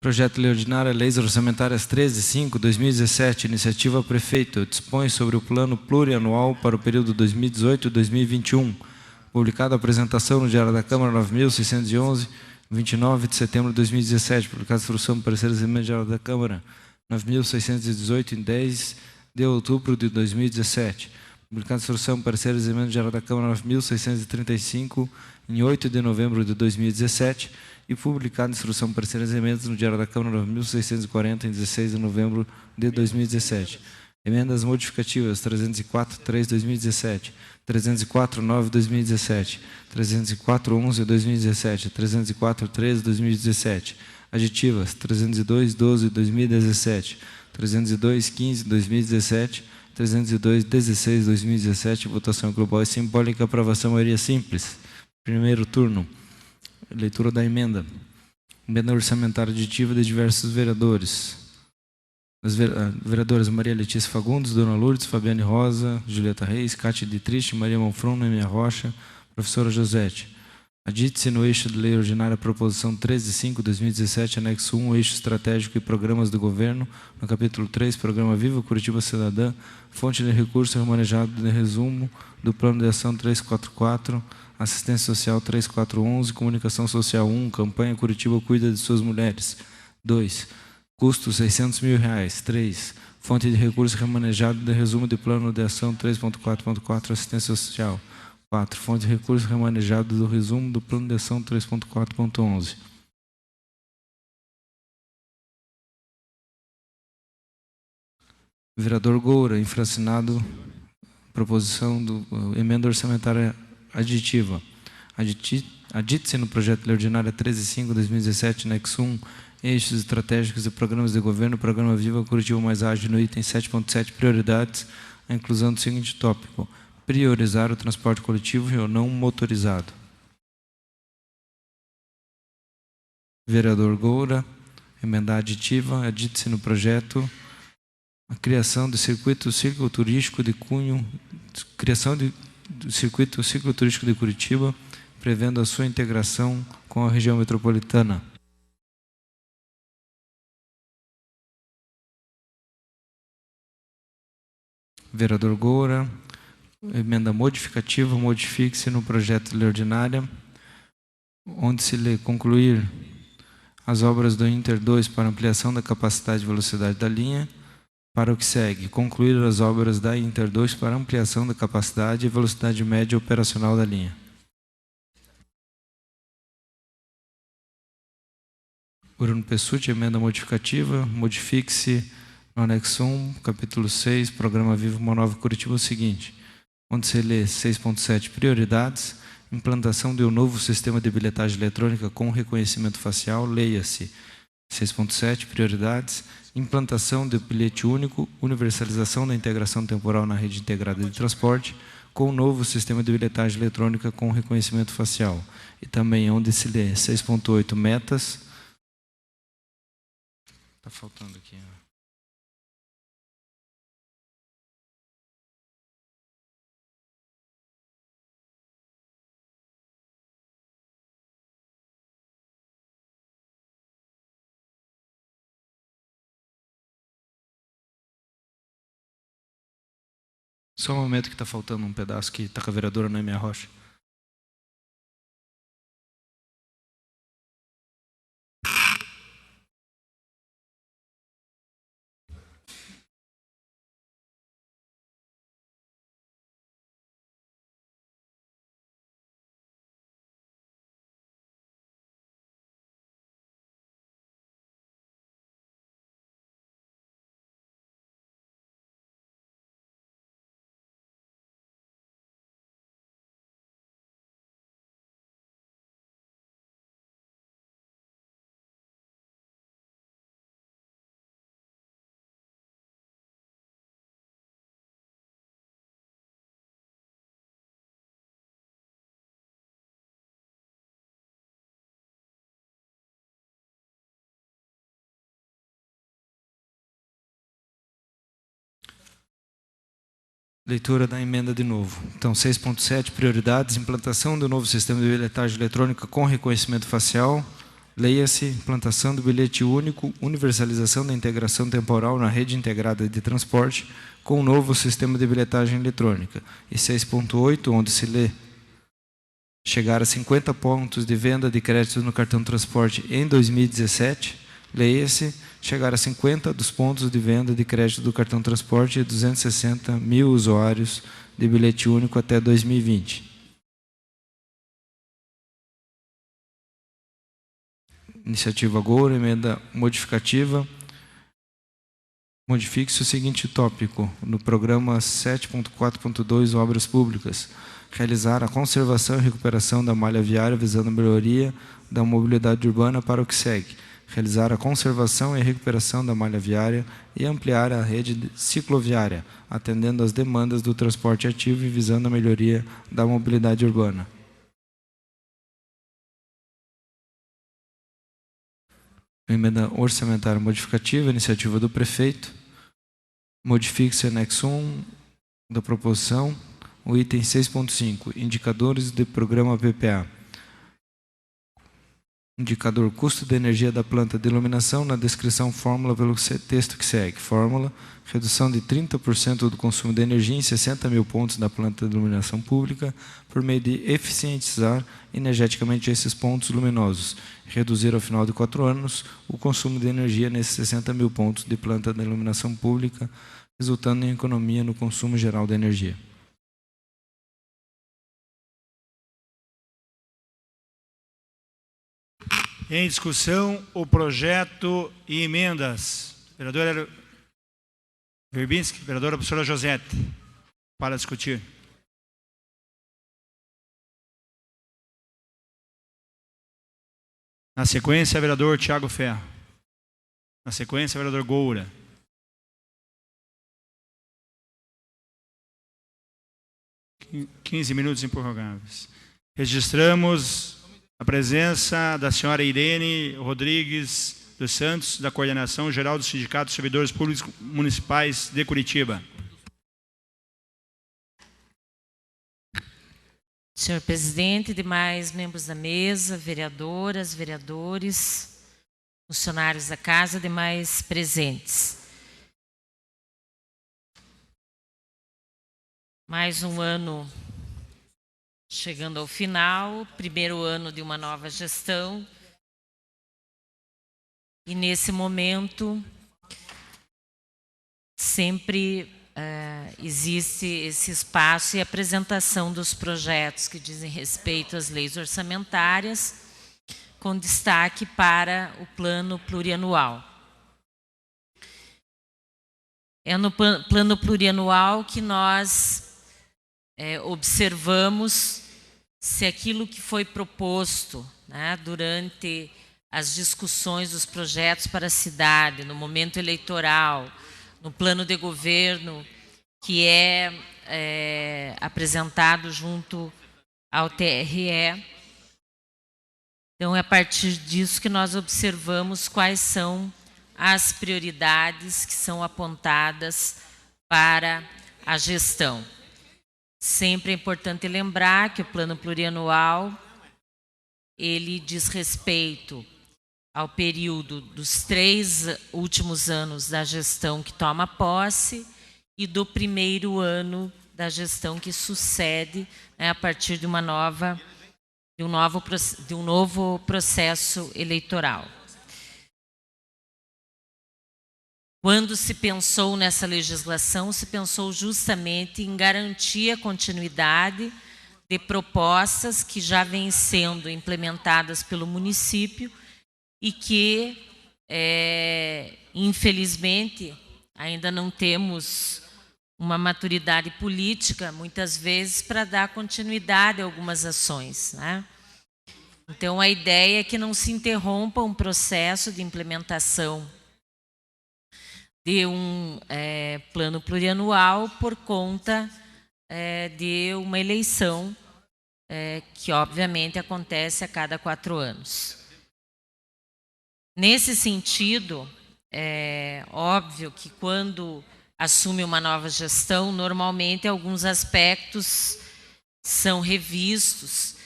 Projeto de Lei Ordinária, Leis Orçamentárias 13.5/2017, iniciativa Prefeito, dispõe sobre o Plano Plurianual para o período 2018-2021, publicada a apresentação no Diário da Câmara 9.611, 29 de setembro de 2017, publicada a instrução para pareceres emendas do Diário da Câmara 9.618, em 10 de outubro de 2017, publicada a instrução para pareceres emendas do Diário da Câmara 9.635, em 8 de novembro de 2017, e publicada a instrução para pareceres emendas no Diário da Câmara 9.640, em 16 de novembro de 2017. Emendas modificativas 304.3/2017, 304.9/2017, 304.11/2017, 304.13/2017. Aditivas 302.12/2017, 302.15/2017, 302.16/2017. Votação global e simbólica. Aprovação maioria simples. Primeiro turno. Leitura da emenda. Emenda orçamentária aditiva de diversos vereadores. As vereadoras Maria Letícia Fagundes, Dona Lourdes, Fabiane Rosa, Julieta Reis, Cátia Dietrich, Maria Monfron, Noemia Rocha, Professora Josete. Adite-se no eixo de lei ordinária proposição 13.5/2017, anexo 1, eixo estratégico e programas do governo, no capítulo 3, Programa Viva Curitiba Cidadã, fonte de recurso remanejado de resumo do Plano de Ação 344, Assistência Social 3411, Comunicação Social 1, Campanha Curitiba Cuida de Suas Mulheres. 2. Custo R$600 mil. 3. Fonte de recurso remanejado de resumo de Plano de Ação 3.4.4, Assistência Social. 4. Fonte de recurso remanejado do resumo do Plano de Ação 3.4.11. Vereador Goura, infracionado, proposição do emenda orçamentária aditiva. Adite-se no projeto de lei ordinária 13.5/2017, anexo 1, eixos estratégicos e programas de governo, Programa Viva Curitiba Mais Ágil, no item 7.7, prioridades, a inclusão do seguinte tópico: priorizar o transporte coletivo e ou não motorizado. Vereador Goura, emenda aditiva. Adite-se no projeto a criação do circuito cicloturístico de cunho, do circuito cicloturístico de Curitiba, prevendo a sua integração com a região metropolitana. Vereador Goura, emenda modificativa, modifique-se no projeto de lei ordinária, onde se lê concluir as obras do Inter 2 para ampliação da capacidade e velocidade da linha, para o que segue, concluir as obras da Inter 2 para ampliação da capacidade e velocidade média operacional da linha. Bruno Pessutti, emenda modificativa, modifique-se no anexo 1, capítulo 6, Programa Viva Uma Nova Curitiba, o seguinte, onde se lê 6.7, prioridades, implantação de um novo sistema de bilhetagem eletrônica com reconhecimento facial, leia-se 6.7, prioridades, implantação de bilhete único, universalização da integração temporal na rede integrada de transporte, com um novo sistema de bilhetagem eletrônica com reconhecimento facial. E também onde se lê 6.8, metas. Está faltando aqui. Só um momento que está faltando um pedaço que está com a vereadora Noemia Rocha. Leitura da emenda de novo. Então, 6.7, prioridades, implantação do novo sistema de bilhetagem eletrônica com reconhecimento facial, Leia-se implantação do bilhete único, universalização da integração temporal na rede integrada de transporte com o novo sistema de bilhetagem eletrônica. E 6.8, onde se lê chegar a 50 pontos de venda de créditos no cartão transporte em 2017, leia-se chegar a 50 dos pontos de venda de crédito do cartão transporte e 260 mil usuários de bilhete único até 2020. Iniciativa Goura, emenda modificativa. Modifique-se o seguinte tópico, no programa 7.4.2, Obras Públicas. Realizar a conservação e recuperação da malha viária visando a melhoria da mobilidade urbana para o que segue. Realizar a conservação e recuperação da malha viária e ampliar a rede cicloviária, atendendo às demandas do transporte ativo e visando a melhoria da mobilidade urbana. Emenda orçamentária modificativa, iniciativa do prefeito. Modifique-se anexo 1 da proposição, o item 6.5, indicadores de programa PPA. Indicador custo de energia da planta de iluminação, na descrição fórmula pelo texto que segue. Fórmula, redução de 30% do consumo de energia em 60 mil pontos da planta de iluminação pública por meio de eficientizar energeticamente esses pontos luminosos. Reduzir ao final de 4 anos o consumo de energia nesses 60 mil pontos de planta de iluminação pública, resultando em economia no consumo geral de energia. Em discussão, o projeto e emendas. Vereadora Verbinski, vereadora professora Josete, para discutir. Na sequência, vereador Tiago Ferro. Na sequência, vereador Goura. Em 15 minutos improrrogáveis. Registramos a presença da senhora Irene Rodrigues dos Santos, da Coordenação Geral do Sindicato dos Servidores Públicos Municipais de Curitiba. Senhor presidente, demais membros da mesa, vereadoras, vereadores, funcionários da casa, demais presentes. Mais um ano chegando ao final, primeiro ano de uma nova gestão. E nesse momento, sempre existe esse espaço e apresentação dos projetos que dizem respeito às leis orçamentárias, com destaque para o plano plurianual. É no plano plurianual que nós observamos se aquilo que foi proposto, né, durante as discussões dos projetos para a cidade, no momento eleitoral, no plano de governo, que é apresentado junto ao TRE. Então, é a partir disso que nós observamos quais são as prioridades que são apontadas para a gestão. Sempre é importante lembrar que o plano plurianual, ele diz respeito ao período dos 3 últimos anos da gestão que toma posse e do primeiro ano da gestão que sucede, né, a partir de um novo processo eleitoral. Quando se pensou nessa legislação, se pensou justamente em garantir a continuidade de propostas que já vêm sendo implementadas pelo município e que, infelizmente, ainda não temos uma maturidade política, muitas vezes, para dar continuidade a algumas ações, né? Então, a ideia é que não se interrompa um processo de implementação de um plano plurianual por conta de uma eleição que, obviamente, acontece a cada 4 anos. Nesse sentido, é óbvio que quando assume uma nova gestão, normalmente alguns aspectos são revistos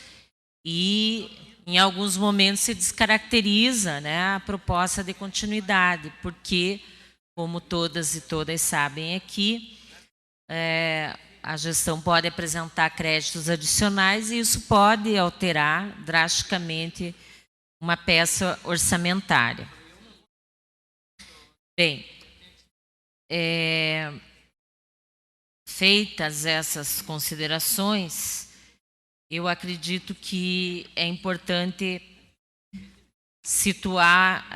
e em alguns momentos se descaracteriza, né, a proposta de continuidade, porque, como todas e todas sabem aqui, a gestão pode apresentar créditos adicionais e isso pode alterar drasticamente uma peça orçamentária. Bem, feitas essas considerações, eu acredito que é importante situar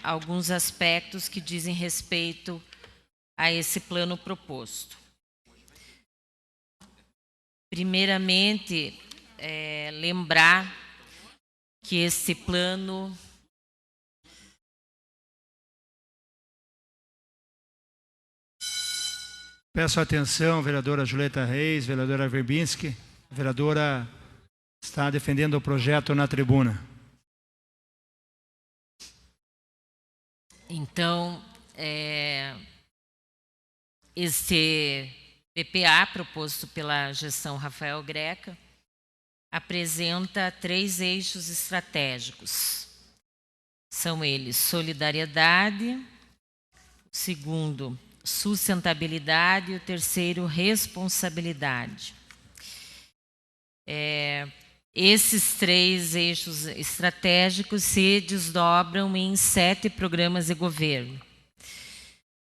alguns aspectos que dizem respeito a esse plano proposto. Primeiramente, lembrar que esse plano Peço atenção, vereadora Julieta Reis, vereadora Verbinski. A vereadora está defendendo o projeto na tribuna. Então, esse PPA, proposto pela gestão Rafael Greca, apresenta 3 eixos estratégicos. São eles: solidariedade, o segundo, sustentabilidade, e o terceiro, responsabilidade. Esses 3 eixos estratégicos se desdobram em 7 programas de governo.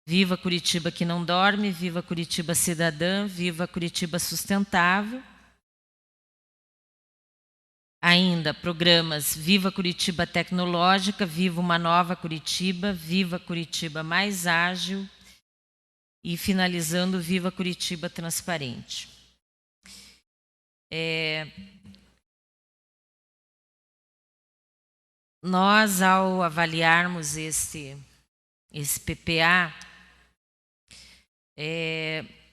Viva Curitiba que não dorme, Viva Curitiba Cidadã, Viva Curitiba Sustentável. Ainda programas Viva Curitiba Tecnológica, Viva uma Nova Curitiba, Viva Curitiba Mais Ágil e finalizando Viva Curitiba Transparente. Nós, ao avaliarmos esse PPA,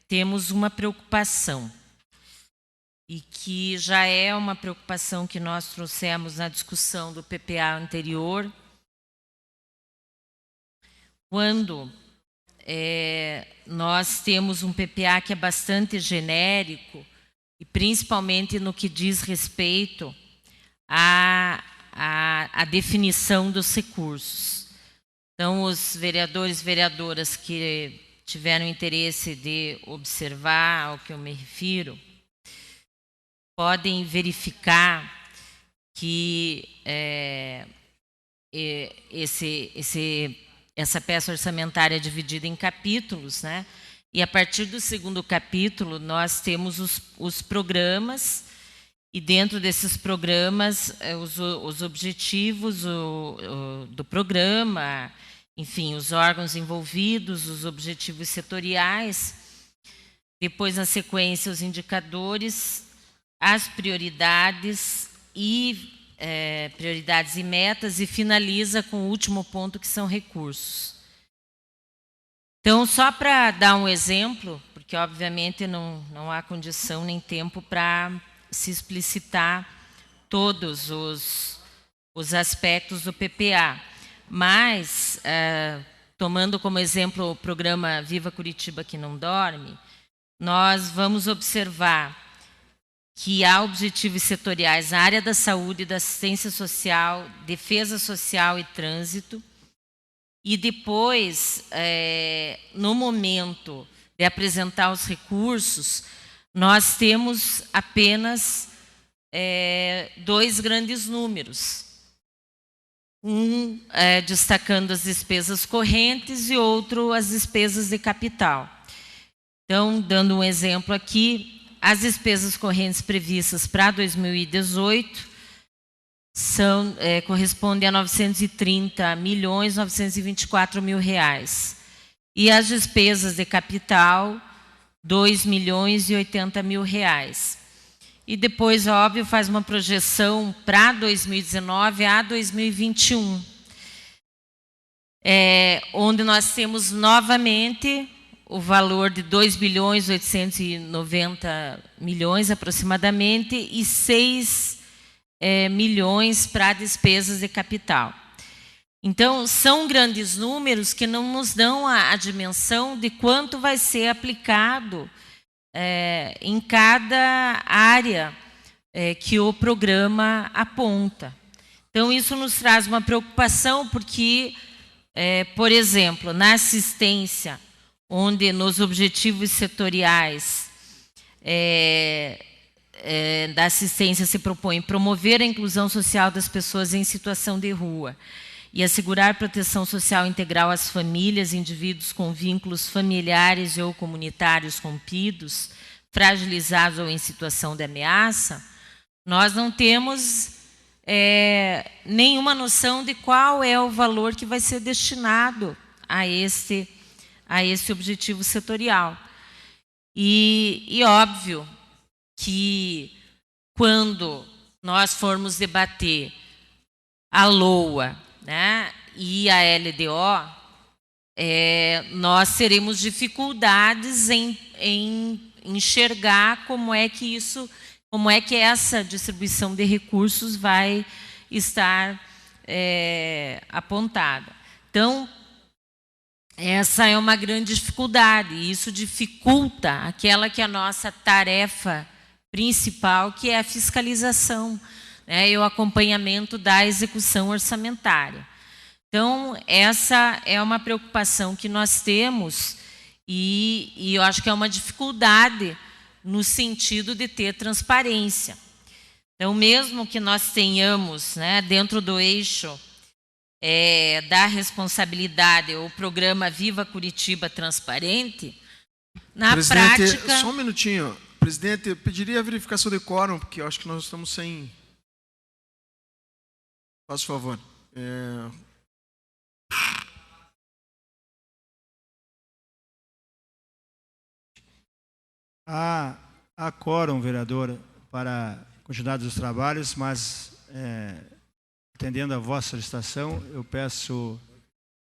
temos uma preocupação, e que já é uma preocupação que nós trouxemos na discussão do PPA anterior, quando nós temos um PPA que é bastante genérico, e principalmente no que diz respeito à definição dos recursos. Então, os vereadores e vereadoras que tiveram interesse de observar ao que eu me refiro, podem verificar que essa peça orçamentária é dividida em capítulos, né? E a partir do segundo capítulo nós temos os programas, e dentro desses programas os objetivos do programa, enfim, os órgãos envolvidos, os objetivos setoriais, depois na sequência os indicadores, as prioridades e metas, e finaliza com o último ponto, que são recursos. Então, só para dar um exemplo, porque obviamente não há condição nem tempo para se explicitar todos os aspectos do PPA, mas, tomando como exemplo o programa Viva Curitiba que não dorme, nós vamos observar que há objetivos setoriais na área da saúde, da assistência social, defesa social e trânsito. E depois, no momento de apresentar os recursos, nós temos apenas 2 grandes números. Um destacando as despesas correntes e outro as despesas de capital. Então, dando um exemplo aqui, as despesas correntes previstas para 2018 correspondem a R$ 930.924.000. E as despesas de capital, R$ 2.080.000. E depois, óbvio, faz uma projeção para 2019 a 2021, onde nós temos novamente o valor de R$ 2.890.000.000 aproximadamente, e 6 milhões para despesas de capital. Então, são grandes números que não nos dão a dimensão de quanto vai ser aplicado em cada área que o programa aponta. Então, isso nos traz uma preocupação, porque, por exemplo, na assistência, onde nos objetivos setoriais da assistência se propõe promover a inclusão social das pessoas em situação de rua e assegurar proteção social integral às famílias e indivíduos com vínculos familiares ou comunitários rompidos, fragilizados ou em situação de ameaça, nós não temos nenhuma noção de qual é o valor que vai ser destinado a esse objetivo setorial. E óbvio que quando nós formos debater a LOA, né, e a LDO, nós teremos dificuldades em enxergar como é que essa distribuição de recursos vai estar apontada. Então, essa é uma grande dificuldade, e isso dificulta aquela que é a nossa tarefa principal, que é a fiscalização, né, e o acompanhamento da execução orçamentária. Então, essa é uma preocupação que nós temos, e eu acho que é uma dificuldade no sentido de ter transparência. Então, mesmo que nós tenhamos, né, dentro do eixo da responsabilidade, o programa Viva Curitiba Transparente, na Presidente, prática... só um minutinho. Presidente, eu pediria a verificação de quórum, porque eu acho que nós estamos sem... Faça favor. Há quórum, vereador, para a continuidade dos trabalhos, mas, atendendo a vossa solicitação, eu peço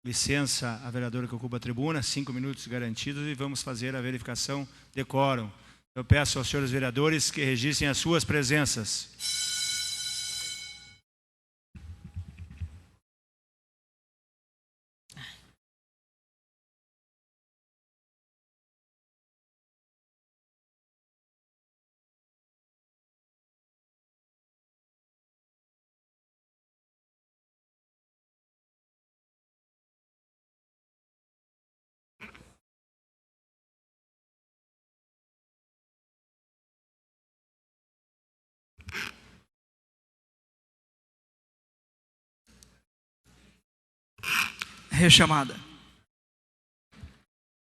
licença à vereadora que ocupa a tribuna, 5 minutos garantidos, e vamos fazer a verificação de quórum. Eu peço aos senhores vereadores que registrem as suas presenças. Rechamada.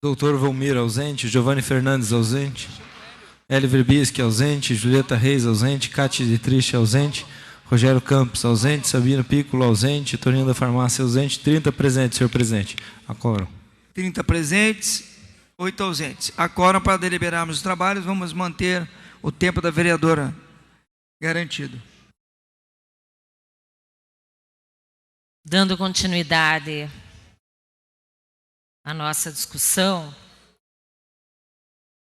Doutor Volmir, ausente. Giovanni Fernandes, ausente. Hélio Verbisque, ausente. Julieta Reis, ausente. Cátia de Triste, ausente. Rogério Campos, ausente. Sabino Piccolo, ausente. Toninho da Farmácia, ausente. 30 presentes, senhor presidente. A quórum. 30 presentes, 8 ausentes. A quórum para deliberarmos os trabalhos, vamos manter o tempo da vereadora garantido. Dando continuidade à nossa discussão,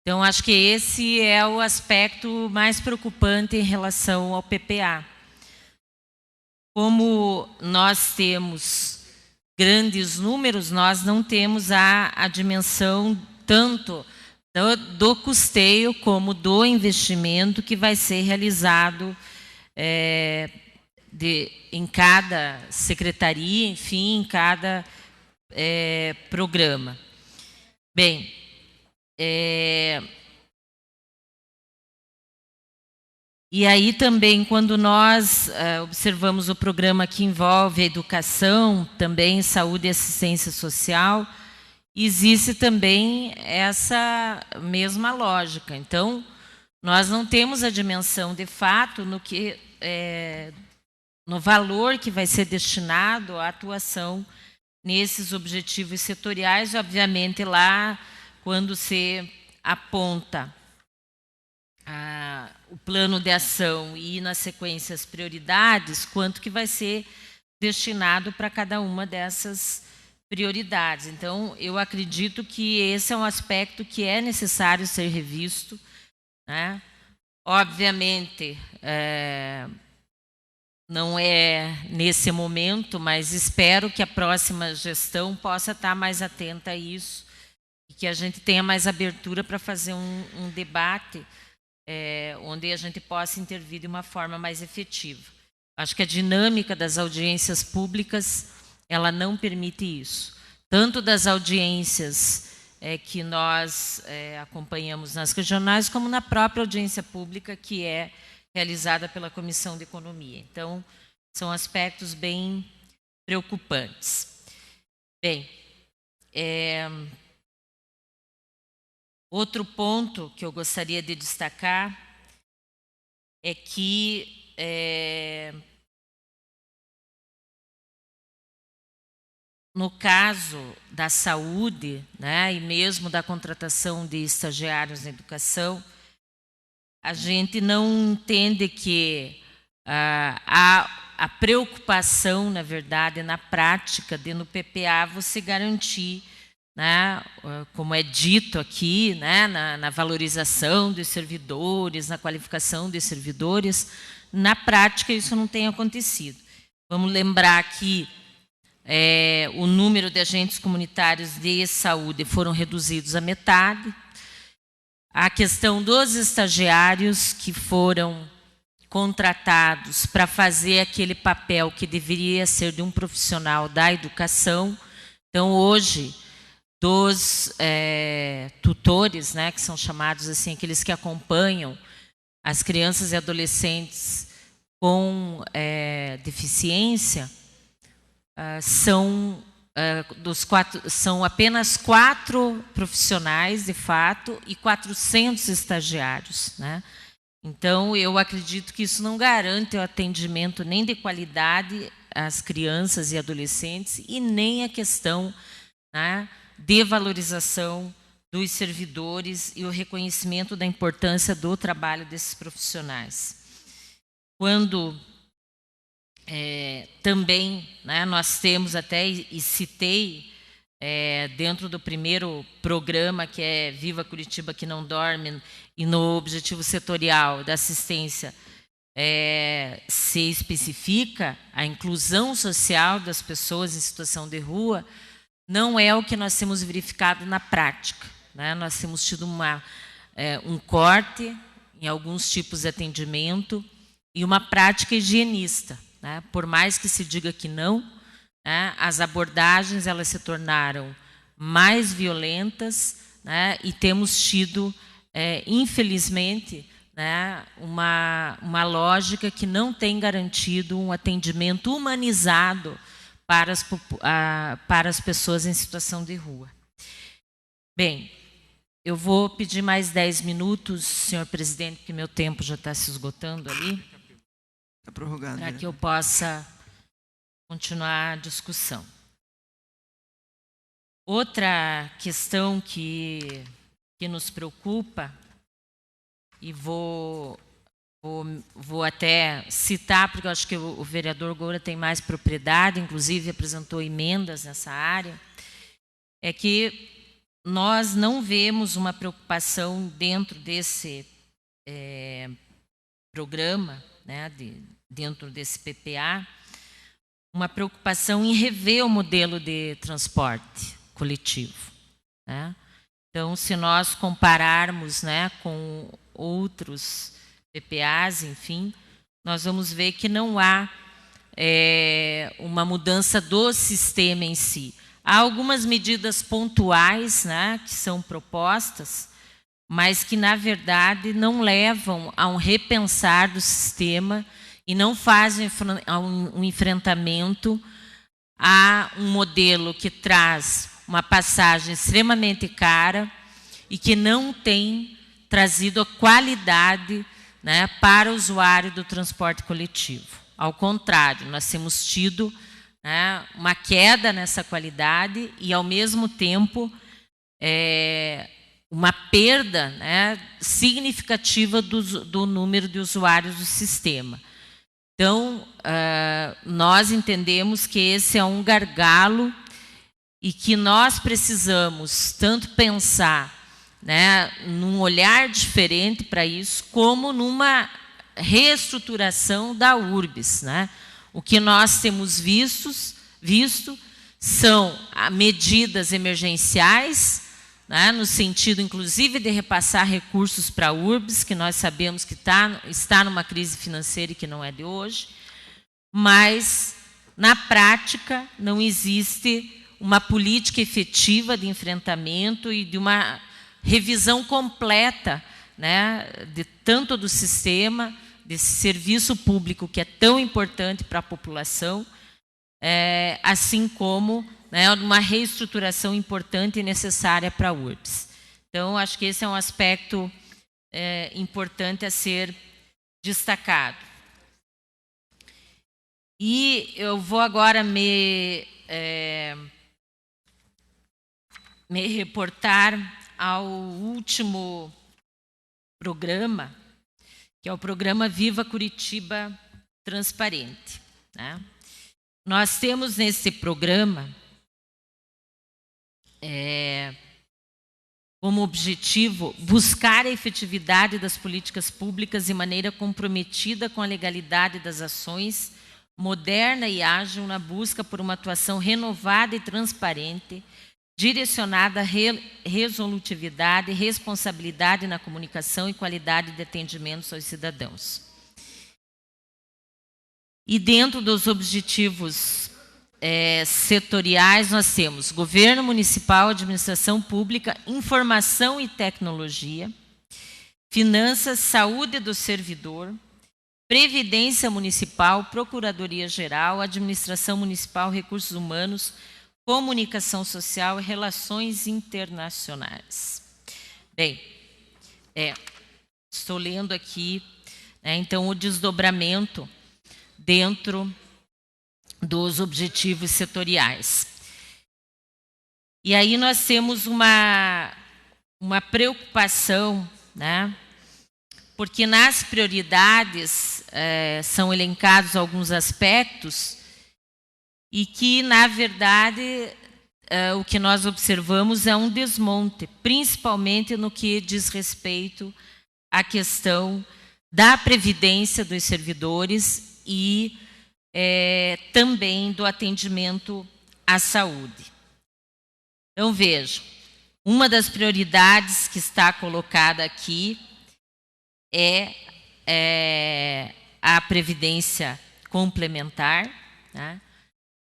então acho que esse é o aspecto mais preocupante em relação ao PPA. Como nós temos grandes números, nós não temos a dimensão tanto do custeio como do investimento que vai ser realizado em cada secretaria, enfim, em cada programa. Bem, e aí também, quando nós observamos o programa que envolve a educação, também saúde e assistência social, existe também essa mesma lógica. Então, nós não temos a dimensão, de fato, no valor que vai ser destinado à atuação nesses objetivos setoriais. Obviamente, lá, quando se aponta o plano de ação e, na sequência, as prioridades, quanto que vai ser destinado para cada uma dessas prioridades. Então, eu acredito que esse é um aspecto que é necessário ser revisto, né? Obviamente, não é nesse momento, mas espero que a próxima gestão possa estar mais atenta a isso e que a gente tenha mais abertura para fazer um debate onde a gente possa intervir de uma forma mais efetiva. Acho que a dinâmica das audiências públicas, ela não permite isso. Tanto das audiências que nós acompanhamos nas regionais, como na própria audiência pública que é realizada pela Comissão de Economia. Então, são aspectos bem preocupantes. Bem, outro ponto que eu gostaria de destacar é que no caso da saúde, né, e mesmo da contratação de estagiários na educação, a gente não entende que a preocupação, na verdade, na prática, de no PPA você garantir, né, como é dito aqui, né, na valorização dos servidores, na qualificação dos servidores, na prática isso não tem acontecido. Vamos lembrar que o número de agentes comunitários de saúde foram reduzidos à metade. A questão dos estagiários que foram contratados para fazer aquele papel que deveria ser de um profissional da educação. Então, hoje, dos tutores, né, que são chamados assim, aqueles que acompanham as crianças e adolescentes com deficiência, são apenas 4 profissionais, de fato, e 400 estagiários, né? Então, eu acredito que isso não garante o atendimento nem de qualidade às crianças e adolescentes e nem a questão, né, de valorização dos servidores e o reconhecimento da importância do trabalho desses profissionais. Quando também, né, nós temos até, e citei, dentro do primeiro programa, que é Viva Curitiba que não dorme, e no objetivo setorial da assistência, se especifica a inclusão social das pessoas em situação de rua, não é o que nós temos verificado na prática, né? Nós temos tido um corte em alguns tipos de atendimento e uma prática higienista, né? Por mais que se diga que não, né, as abordagens elas se tornaram mais violentas, né, e temos tido, infelizmente, né, uma lógica que não tem garantido um atendimento humanizado para as pessoas em situação de rua. Bem, eu vou pedir mais 10 minutos, senhor presidente, porque meu tempo já está se esgotando ali. Está prorrogado. Para que eu possa continuar a discussão. Outra questão que nos preocupa, e vou até citar, porque eu acho que o vereador Goura tem mais propriedade, inclusive apresentou emendas nessa área, é que nós não vemos uma preocupação dentro desse programa, né, dentro desse PPA, uma preocupação em rever o modelo de transporte coletivo, né? Então, se nós compararmos, né, com outros PPAs, enfim, nós vamos ver que não há uma mudança do sistema em si. Há algumas medidas pontuais, né, que são propostas, mas que, na verdade, não levam a um repensar do sistema e não fazem um enfrentamento a um modelo que traz uma passagem extremamente cara e que não tem trazido a qualidade, né, para o usuário do transporte coletivo. Ao contrário, nós temos tido, né, uma queda nessa qualidade e, ao mesmo tempo, uma perda, né, significativa do número de usuários do sistema. Então, nós entendemos que esse é um gargalo e que nós precisamos tanto pensar, né, num olhar diferente para isso, como numa reestruturação da URBS, né? O que nós temos visto são medidas emergenciais, né, no sentido, inclusive, de repassar recursos para a URBS, que nós sabemos que está numa crise financeira e que não é de hoje, mas, na prática, não existe uma política efetiva de enfrentamento e de uma revisão completa, né, de tanto do sistema, desse serviço público que é tão importante para a população, assim como, né, uma reestruturação importante e necessária para a URBS. Então, acho que esse é um aspecto importante a ser destacado. E eu vou agora me reportar ao último programa, que é o programa Viva Curitiba Transparente, né? Nós temos nesse programa como objetivo buscar a efetividade das políticas públicas de maneira comprometida com a legalidade das ações, moderna e ágil na busca por uma atuação renovada e transparente, direcionada à resolutividade, responsabilidade na comunicação e qualidade de atendimentos aos cidadãos. E dentro dos objetivos setoriais, nós temos governo municipal, administração pública, informação e tecnologia, finanças, saúde do servidor, previdência municipal, procuradoria-geral, administração municipal, recursos humanos, comunicação social e relações internacionais. Bem, estou lendo aqui, né, então, o desdobramento dentro dos objetivos setoriais. E aí nós temos uma preocupação, né, porque nas prioridades são elencados alguns aspectos e que, na verdade, o que nós observamos é um desmonte, principalmente no que diz respeito à questão da previdência dos servidores e também do atendimento à saúde. Então, vejam, uma das prioridades que está colocada aqui é a previdência complementar, né?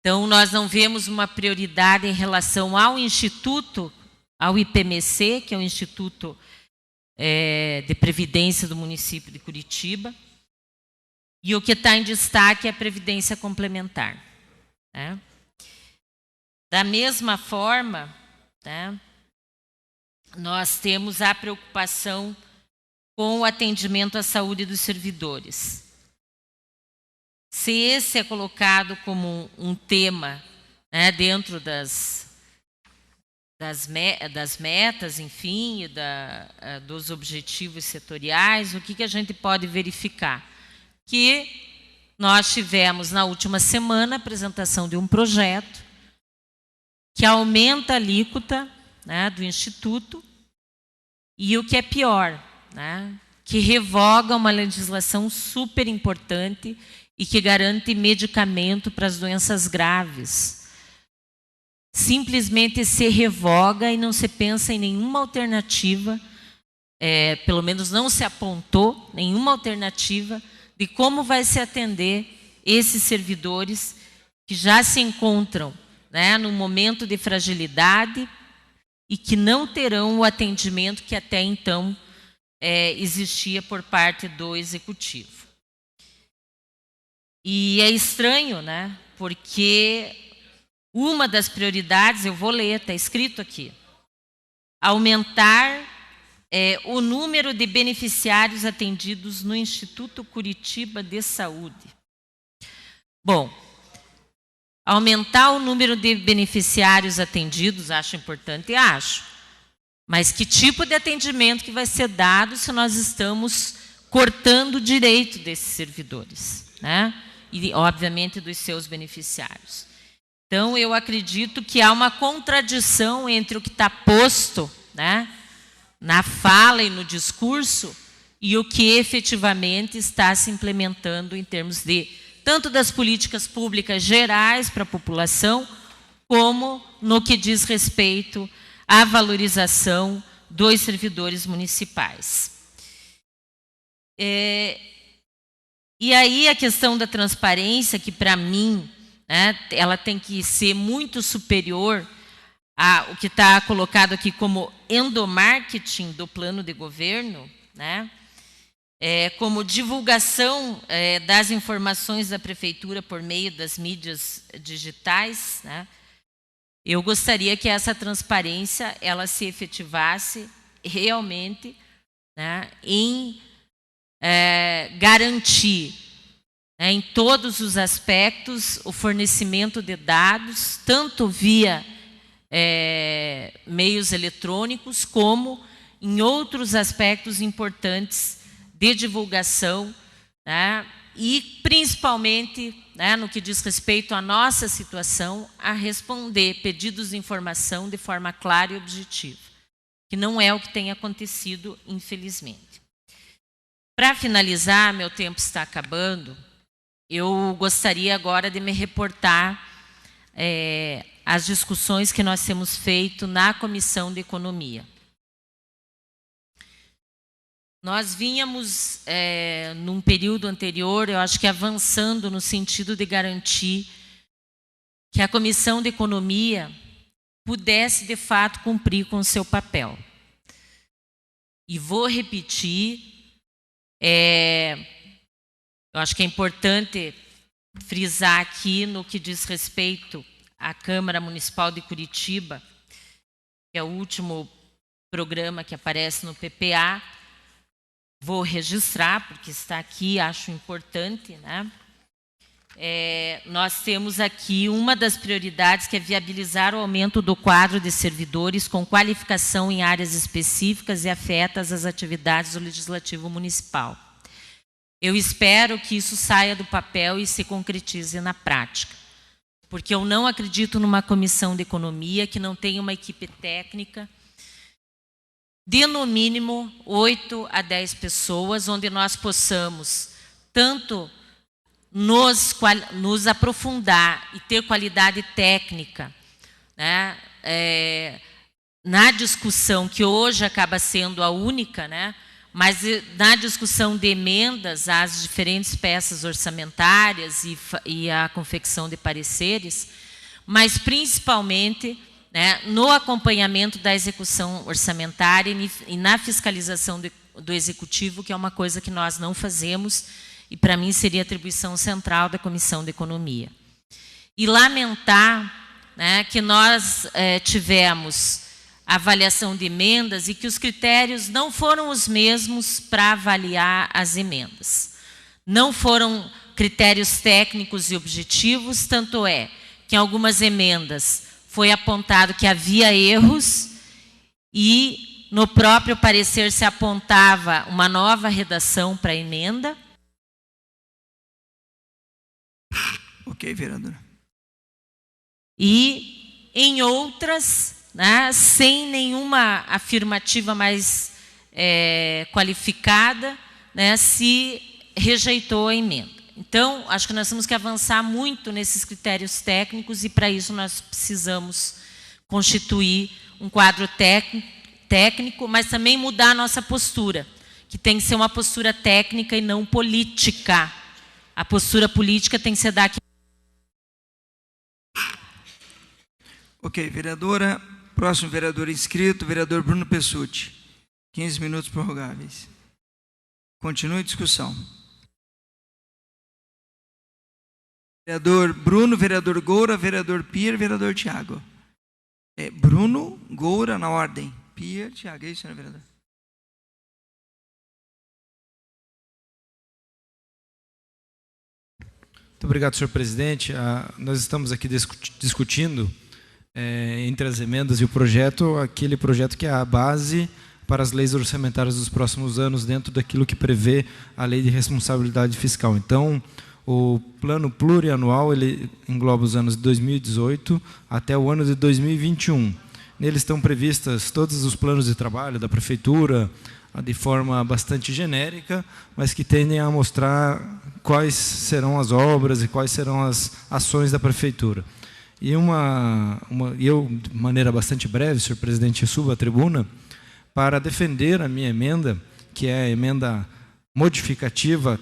Então, nós não vemos uma prioridade em relação ao Instituto, ao IPMC, que é o Instituto de Previdência do município de Curitiba, e o que está em destaque é a previdência complementar, né? Da mesma forma, né, nós temos a preocupação com o atendimento à saúde dos servidores. Se esse é colocado como um tema, né, dentro das metas, enfim, dos objetivos setoriais, o que a gente pode verificar? Que nós tivemos na última semana a apresentação de um projeto que aumenta a alíquota, né, do Instituto e, o que é pior, né, que revoga uma legislação super importante e que garante medicamento para as doenças graves. Simplesmente se revoga e não se pensa em nenhuma alternativa, pelo menos não se apontou nenhuma alternativa de como vai se atender esses servidores que já se encontram, né, num momento de fragilidade e que não terão o atendimento que até então existia por parte do Executivo. E é estranho, né, porque uma das prioridades, eu vou ler, está escrito aqui, aumentar o número de beneficiários atendidos no Instituto Curitiba de Saúde. Bom, aumentar o número de beneficiários atendidos, acho importante, acho. Mas que tipo de atendimento que vai ser dado se nós estamos cortando o direito desses servidores, né? E, obviamente, dos seus beneficiários. Então, eu acredito que há uma contradição entre o que está posto, né, na fala e no discurso e o que efetivamente está se implementando em termos de tanto das políticas públicas gerais para a população, como no que diz respeito a valorização dos servidores municipais. E aí a questão da transparência, que para mim, né, ela tem que ser muito superior ao que está colocado aqui como endomarketing do plano de governo, né, como divulgação das informações da prefeitura por meio das mídias digitais, né. Eu gostaria que essa transparência ela se efetivasse realmente, né, em garantir, né, em todos os aspectos o fornecimento de dados, tanto via meios eletrônicos, como em outros aspectos importantes de divulgação, né, e principalmente, né, no que diz respeito à nossa situação, a responder pedidos de informação de forma clara e objetiva, que não é o que tem acontecido, infelizmente. Para finalizar, meu tempo está acabando, eu gostaria agora de me reportar às discussões que nós temos feito na Comissão de Economia. Nós vínhamos, num período anterior, eu acho que avançando no sentido de garantir que a Comissão de Economia pudesse, de fato, cumprir com o seu papel. E vou repetir, eu acho que é importante frisar aqui no que diz respeito à Câmara Municipal de Curitiba, que é o último programa que aparece no PPA, vou registrar, porque está aqui, acho importante, né? Nós temos aqui uma das prioridades, que é viabilizar o aumento do quadro de servidores com qualificação em áreas específicas e afetas às atividades do Legislativo Municipal. Eu espero que isso saia do papel e se concretize na prática, porque eu não acredito numa comissão de economia que não tenha uma equipe técnica de, no mínimo, 8 a 10 pessoas, onde nós possamos tanto nos aprofundar e ter qualidade técnica, né, na discussão, que hoje acaba sendo a única, né, mas na discussão de emendas às diferentes peças orçamentárias e a confecção de pareceres, mas principalmente, né, no acompanhamento da execução orçamentária e na fiscalização do Executivo, que é uma coisa que nós não fazemos, e para mim seria atribuição central da Comissão de Economia. E lamentar, né, que nós tivemos avaliação de emendas e que os critérios não foram os mesmos para avaliar as emendas. Não foram critérios técnicos e objetivos, tanto é que em algumas emendas foi apontado que havia erros e no próprio parecer se apontava uma nova redação para a emenda. Ok, vereadora. E em outras, né, sem nenhuma afirmativa mais qualificada, né, se rejeitou a emenda. Então, acho que nós temos que avançar muito nesses critérios técnicos e, para isso, nós precisamos constituir um quadro técnico, mas também mudar a nossa postura, que tem que ser uma postura técnica e não política. A postura política tem que ser daqui. Ok, vereadora. Próximo vereador inscrito, vereador Bruno Pessutti. 15 minutos prorrogáveis. Continue a discussão. Vereador Bruno, vereador Goura, vereador Pier, vereador Tiago. Bruno, Goura, na ordem. Pier, Tiago, é isso, né, vereador? Muito obrigado, senhor presidente. Nós estamos aqui discutindo, entre as emendas e o projeto, aquele projeto que é a base para as leis orçamentárias dos próximos anos, dentro daquilo que prevê a lei de responsabilidade fiscal. Então, o plano plurianual, ele engloba os anos de 2018 até o ano de 2021. Neles estão previstas todos os planos de trabalho da prefeitura, de forma bastante genérica, mas que tendem a mostrar quais serão as obras e quais serão as ações da prefeitura. E eu, de maneira bastante breve, senhor presidente, subo à tribuna para defender a minha emenda, que é a emenda modificativa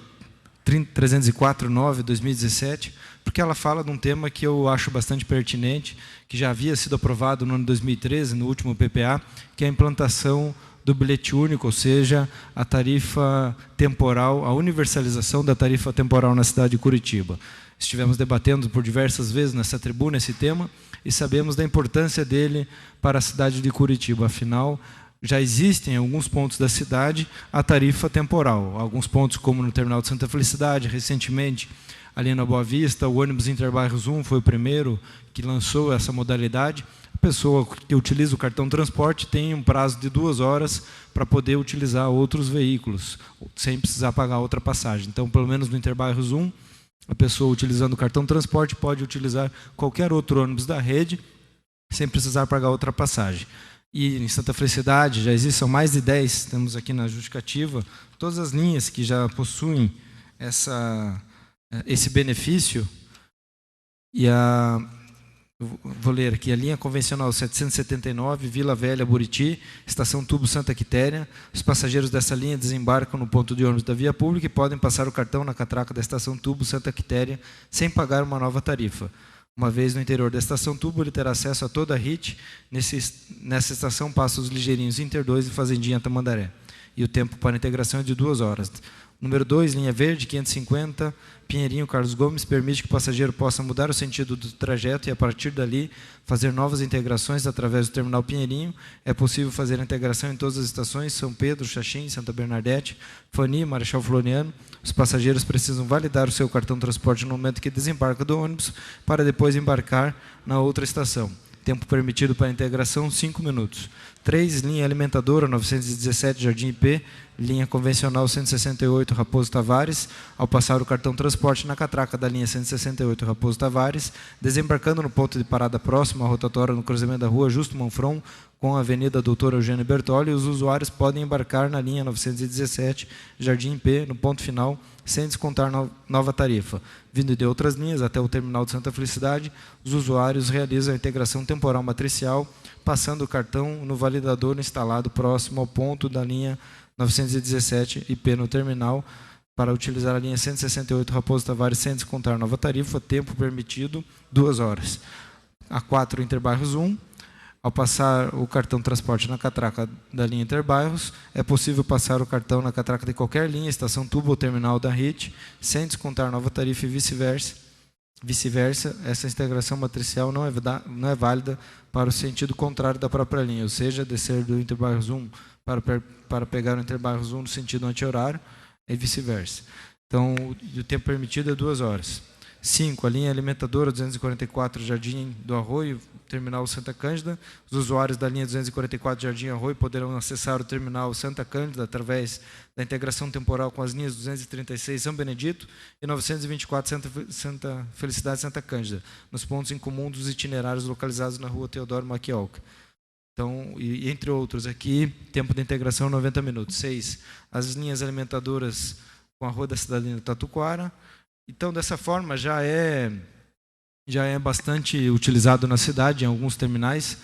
304/9/2017, porque ela fala de um tema que eu acho bastante pertinente, que já havia sido aprovado no ano 2013, no último PPA, que é a implantação do bilhete único, ou seja, a tarifa temporal, a universalização da tarifa temporal na cidade de Curitiba. Estivemos debatendo por diversas vezes nessa tribuna esse tema e sabemos da importância dele para a cidade de Curitiba. Afinal, já existem em alguns pontos da cidade a tarifa temporal. Alguns pontos, como no terminal de Santa Felicidade, recentemente, ali na Boa Vista, o ônibus Interbairros 1 foi o primeiro que lançou essa modalidade. A pessoa que utiliza o cartão transporte tem um prazo de 2 horas para poder utilizar outros veículos, sem precisar pagar outra passagem. Então, pelo menos no Interbairros 1, a pessoa utilizando o cartão transporte pode utilizar qualquer outro ônibus da rede, sem precisar pagar outra passagem. E em Santa Felicidade já existem, são mais de 10, temos aqui na justificativa, todas as linhas que já possuem esse benefício. E vou ler aqui, a linha convencional 779, Vila Velha, Buriti, estação Tubo Santa Quitéria. Os passageiros dessa linha desembarcam no ponto de ônibus da via pública e podem passar o cartão na catraca da estação Tubo Santa Quitéria sem pagar uma nova tarifa. Uma vez no interior da estação Tubo, ele terá acesso a toda a RIT. Nessa estação passam os ligeirinhos Inter 2 e Fazendinha Tamandaré. E o tempo para integração é de 2 horas. Número 2, linha verde, 550, Pinheirinho, Carlos Gomes, permite que o passageiro possa mudar o sentido do trajeto e, a partir dali, fazer novas integrações através do terminal Pinheirinho. É possível fazer a integração em todas as estações, São Pedro, Xaxim, Santa Bernadette, Fani, Marechal Floriano. Os passageiros precisam validar o seu cartão de transporte no momento que desembarca do ônibus, para depois embarcar na outra estação. Tempo permitido para a integração, 5 minutos. 3, linha alimentadora, 917, Jardim IP, linha convencional 168, Raposo Tavares. Ao passar o cartão transporte na catraca da linha 168, Raposo Tavares, desembarcando no ponto de parada próximo à rotatória no cruzamento da rua Justo Manfron, com a Avenida Doutor Eugênio Bertoli, os usuários podem embarcar na linha 917, Jardim IP, no ponto final, sem descontar nova tarifa. Vindo de outras linhas até o terminal de Santa Felicidade, os usuários realizam a integração temporal matricial, passando o cartão no validador instalado próximo ao ponto da linha 917 IP no terminal, para utilizar a linha 168 Raposo Tavares sem descontar nova tarifa, tempo permitido 2 horas. A 4, Interbairros 1. Ao passar o cartão transporte na catraca da linha Interbairros, é possível passar o cartão na catraca de qualquer linha, estação Tubo ou terminal da RIT, sem descontar nova tarifa e vice-versa. Essa integração matricial não é válida para o sentido contrário da própria linha, ou seja, descer do Interbairros 1 para pegar o Interbairros 1 no sentido anti-horário e vice-versa. Então, o tempo permitido é 2 horas. 5, a linha alimentadora 244, Jardim do Arroio, terminal Santa Cândida. Os usuários da linha 244, Jardim Arroio, poderão acessar o terminal Santa Cândida através da integração temporal com as linhas 236, São Benedito, e 924, Santa Felicidade, Santa Cândida, nos pontos em comum dos itinerários localizados na rua Teodoro Maquiolca. Então, e entre outros aqui, tempo de integração 90 minutos. 6, as linhas alimentadoras com a Rua da Cidadania de Tatuquara. Então, dessa forma, já é bastante utilizado na cidade, em alguns terminais,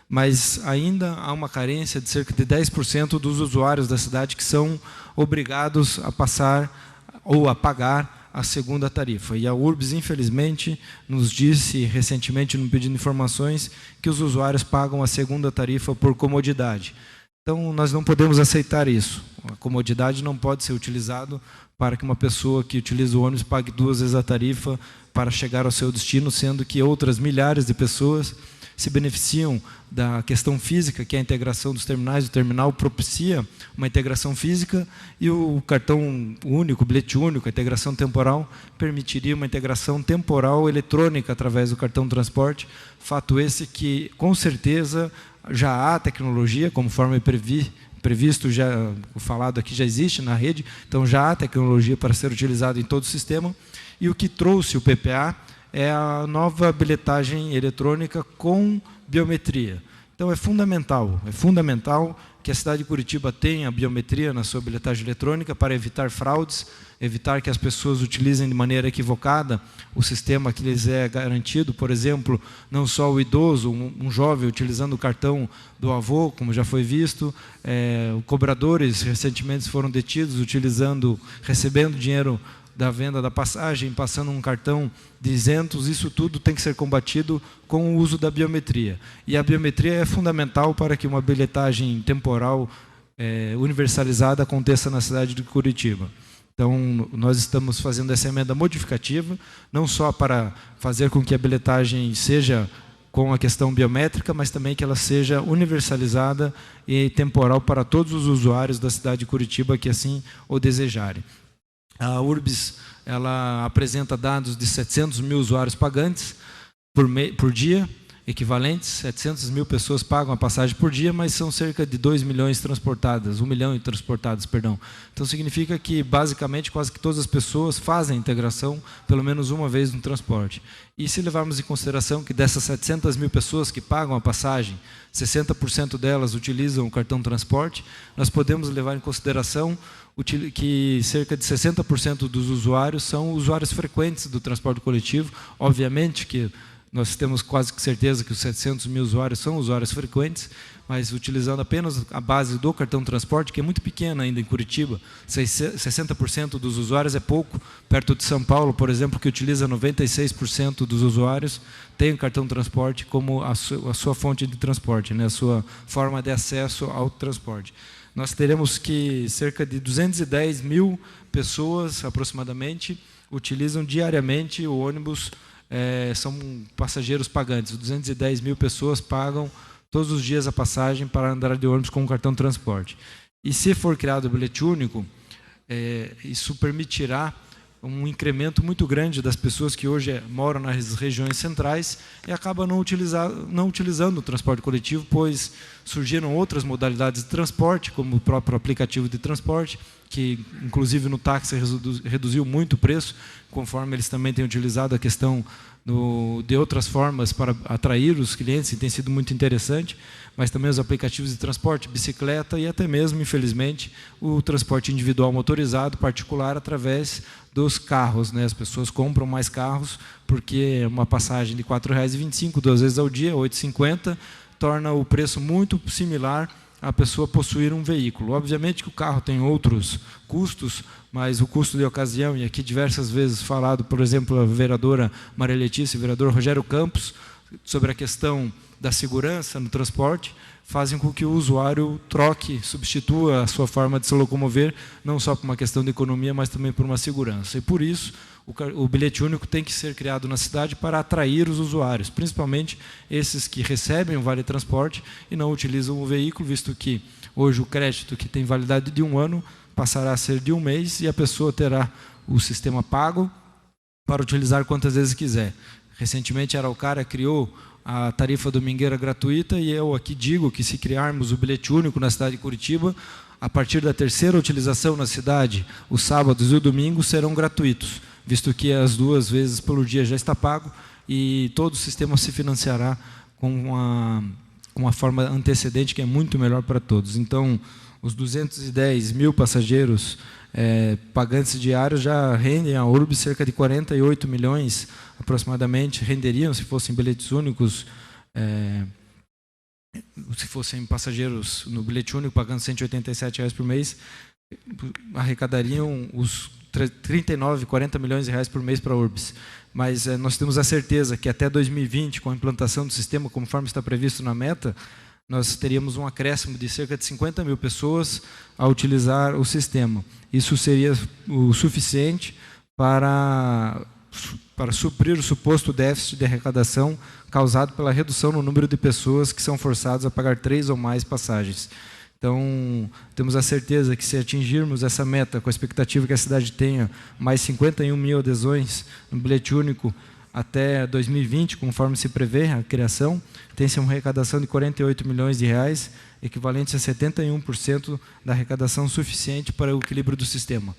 mas ainda há uma carência de cerca de 10% dos usuários da cidade que são obrigados a passar ou a pagar a segunda tarifa. E a URBS, infelizmente, nos disse recentemente, no pedido de informações, que os usuários pagam a segunda tarifa por comodidade. Então, nós não podemos aceitar isso. A comodidade não pode ser utilizada para que uma pessoa que utiliza o ônibus pague 2 vezes a tarifa para chegar ao seu destino, sendo que outras milhares de pessoas se beneficiam da questão física, que é a integração dos terminais. O terminal propicia uma integração física e o cartão único, o bilhete único, a integração temporal, permitiria uma integração temporal eletrônica através do cartão transporte. Fato esse que, com certeza, já há tecnologia, conforme previsto, já falado aqui, já existe na rede, então já há tecnologia para ser utilizada em todo o sistema. E o que trouxe o PPA é a nova bilhetagem eletrônica com biometria. Então é fundamental que a cidade de Curitiba tenha biometria na sua bilhetagem eletrônica para evitar fraudes, evitar que as pessoas utilizem de maneira equivocada o sistema que lhes é garantido. Por exemplo, não só o idoso, um jovem utilizando o cartão do avô, como já foi visto, cobradores recentemente foram detidos recebendo dinheiro da venda da passagem, passando um cartão de isentos. Isso tudo tem que ser combatido com o uso da biometria. E a biometria é fundamental para que uma bilhetagem temporal universalizada aconteça na cidade de Curitiba. Então, nós estamos fazendo essa emenda modificativa, não só para fazer com que a bilhetagem seja com a questão biométrica, mas também que ela seja universalizada e temporal para todos os usuários da cidade de Curitiba que assim o desejarem. A URBS ela apresenta dados de 700 mil usuários pagantes por dia, equivalentes. 700 mil pessoas pagam a passagem por dia, mas são cerca de 2 milhões transportadas, 1 milhão transportadas, perdão. Então significa que basicamente quase que todas as pessoas fazem a integração pelo menos uma vez no transporte. E se levarmos em consideração que dessas 700 mil pessoas que pagam a passagem, 60% delas utilizam o cartão transporte, nós podemos levar em consideração que cerca de 60% dos usuários são usuários frequentes do transporte coletivo. Obviamente que nós temos quase que certeza que os 700 mil usuários são usuários frequentes, mas utilizando apenas a base do cartão transporte, que é muito pequena ainda em Curitiba, 60% dos usuários é pouco. Perto de São Paulo, por exemplo, que utiliza 96% dos usuários, tem o cartão transporte como a sua fonte de transporte, né, a sua forma de acesso ao transporte. Nós teremos que cerca de 210 mil pessoas, aproximadamente, utilizam diariamente o ônibus, são passageiros pagantes. 210 mil pessoas pagam todos os dias a passagem para andar de ônibus com o cartão transporte. E se for criado o bilhete único, isso permitirá um incremento muito grande das pessoas que hoje moram nas regiões centrais e acabam não utilizando o transporte coletivo, pois surgiram outras modalidades de transporte, como o próprio aplicativo de transporte, que inclusive no táxi reduziu muito o preço, conforme eles também têm utilizado a questão de outras formas para atrair os clientes, e tem sido muito interessante, mas também os aplicativos de transporte, bicicleta e até mesmo, infelizmente, o transporte individual motorizado, particular, através dos carros, né? As pessoas compram mais carros porque uma passagem de R$ 4,25, 2 vezes ao dia, R$ 8,50, torna o preço muito similar a pessoa possuir um veículo. Obviamente que o carro tem outros custos, mas o custo de ocasião, e aqui diversas vezes falado, por exemplo, a vereadora Maria Letícia e o vereador Rogério Campos, sobre a questão da segurança no transporte, fazem com que o usuário substitua a sua forma de se locomover, não só por uma questão de economia, mas também por uma segurança. E por isso, o bilhete único tem que ser criado na cidade para atrair os usuários, principalmente esses que recebem o Vale Transporte e não utilizam o veículo, visto que hoje o crédito, que tem validade de 1 ano, passará a ser de 1 mês e a pessoa terá o sistema pago para utilizar quantas vezes quiser. Recentemente, a Araucária criou a tarifa domingueira gratuita, e eu aqui digo que se criarmos o bilhete único na cidade de Curitiba, a partir da 3ª utilização na cidade, os sábados e o domingo serão gratuitos, visto que as 2 vezes pelo dia já está pago e todo o sistema se financiará com uma forma antecedente que é muito melhor para todos. Então, os 210 mil passageiros pagantes diários já rendem à URBS cerca de 48 milhões, aproximadamente, renderiam se fossem bilhetes únicos, se fossem passageiros no bilhete único pagando R$ 187 por mês, arrecadariam os 39, 40 milhões de reais por mês para a URBS. Mas nós temos a certeza que até 2020, com a implantação do sistema, conforme está previsto na meta, nós teríamos um acréscimo de cerca de 50 mil pessoas a utilizar o sistema. Isso seria o suficiente para suprir o suposto déficit de arrecadação causado pela redução no número de pessoas que são forçadas a pagar 3 ou mais passagens. Então, temos a certeza que se atingirmos essa meta, com a expectativa que a cidade tenha mais 51 mil adesões no bilhete único até 2020, conforme se prevê a criação, tem-se uma arrecadação de 48 milhões de reais, equivalente a 71% da arrecadação suficiente para o equilíbrio do sistema.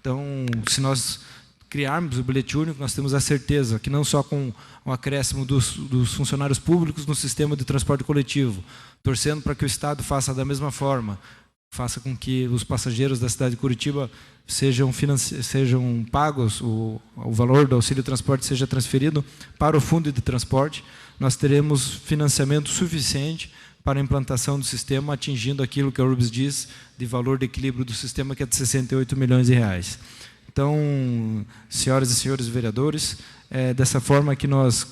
Então, se nós criarmos o bilhete único, nós temos a certeza que não só com o acréscimo dos funcionários públicos no sistema de transporte coletivo, torcendo para que o Estado faça da mesma forma, faça com que os passageiros da cidade de Curitiba sejam pagos, o valor do auxílio transporte seja transferido para o fundo de transporte, nós teremos financiamento suficiente para a implantação do sistema, atingindo aquilo que a URBS diz de valor de equilíbrio do sistema, que é de 68 milhões de reais. Então, senhoras e senhores vereadores, é dessa forma que nós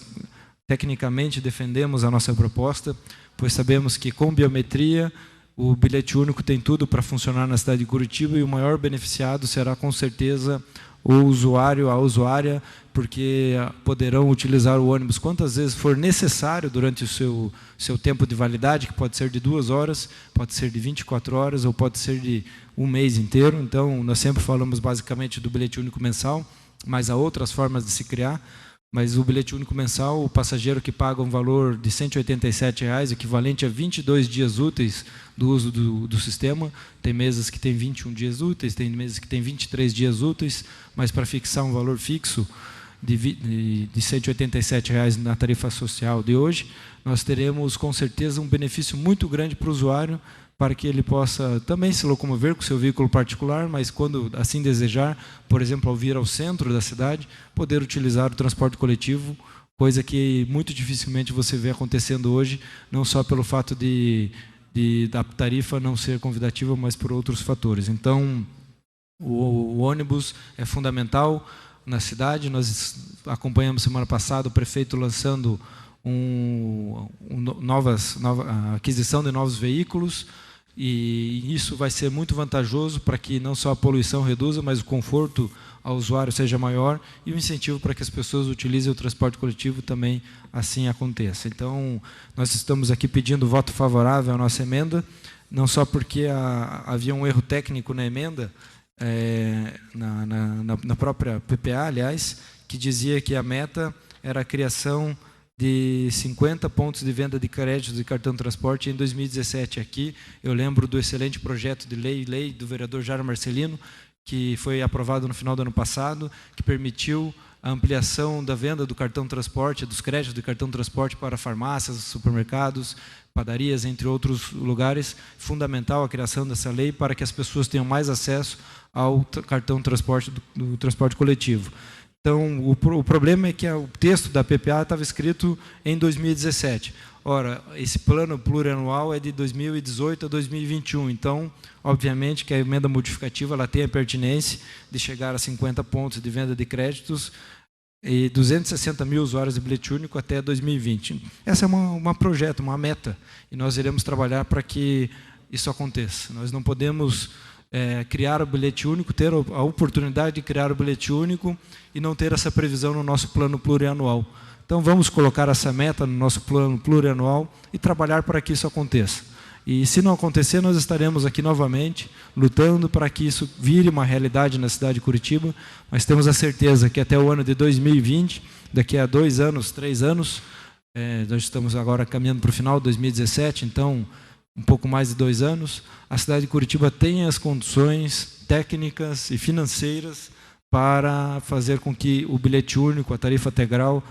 tecnicamente defendemos a nossa proposta, pois sabemos que com biometria o bilhete único tem tudo para funcionar na cidade de Curitiba e o maior beneficiado será com certeza o usuário, a usuária, porque poderão utilizar o ônibus quantas vezes for necessário durante o seu tempo de validade, que pode ser de 2 horas, pode ser de 24 horas ou pode ser de um mês inteiro. Então, nós sempre falamos basicamente do bilhete único mensal, mas há outras formas de se criar. Mas o bilhete único mensal, o passageiro que paga um valor de R$ 187, equivalente a 22 dias úteis do uso do sistema, tem meses que tem 21 dias úteis, tem meses que tem 23 dias úteis, mas para fixar um valor fixo de R$ 187 na tarifa social de hoje, nós teremos com certeza um benefício muito grande para o usuário, para que ele possa também se locomover com o seu veículo particular, mas quando assim desejar, por exemplo, ao vir ao centro da cidade, poder utilizar o transporte coletivo, coisa que muito dificilmente você vê acontecendo hoje, não só pelo fato da tarifa não ser convidativa, mas por outros fatores. Então, o ônibus é fundamental na cidade. Nós acompanhamos semana passada o prefeito lançando a aquisição de novos veículos, e isso vai ser muito vantajoso para que não só a poluição reduza, mas o conforto ao usuário seja maior e o incentivo para que as pessoas utilizem o transporte coletivo também assim aconteça. Então, nós estamos aqui pedindo voto favorável à nossa emenda, não só porque havia um erro técnico na emenda, na própria PPA, aliás, que dizia que a meta era a criação de 50 pontos de venda de créditos de cartão de transporte em 2017. Aqui eu lembro do excelente projeto de lei do vereador Jairo Marcelino, que foi aprovado no final do ano passado, que permitiu a ampliação da venda do cartão de transporte, dos créditos de cartão de transporte para farmácias, supermercados, padarias, entre outros lugares. Fundamental a criação dessa lei para que as pessoas tenham mais acesso ao cartão de transporte do transporte coletivo. Então, o problema é que o texto da PPA estava escrito em 2017. Ora, esse plano plurianual é de 2018 a 2021. Então, obviamente que a emenda modificativa ela tem a pertinência de chegar a 50 pontos de venda de créditos e 260 mil usuários de bilhete único até 2020. Essa é uma meta, e nós iremos trabalhar para que isso aconteça. Nós não podemos criar o bilhete único, ter a oportunidade de criar o bilhete único e não ter essa previsão no nosso plano plurianual. Então, vamos colocar essa meta no nosso plano plurianual e trabalhar para que isso aconteça. E, se não acontecer, nós estaremos aqui novamente, lutando para que isso vire uma realidade na cidade de Curitiba, mas temos a certeza que até o ano de 2020, daqui a 2 anos, 3 anos, nós estamos agora caminhando para o final de 2017, então, um pouco mais de 2 anos, a cidade de Curitiba tem as condições técnicas e financeiras para fazer com que o bilhete único, a tarifa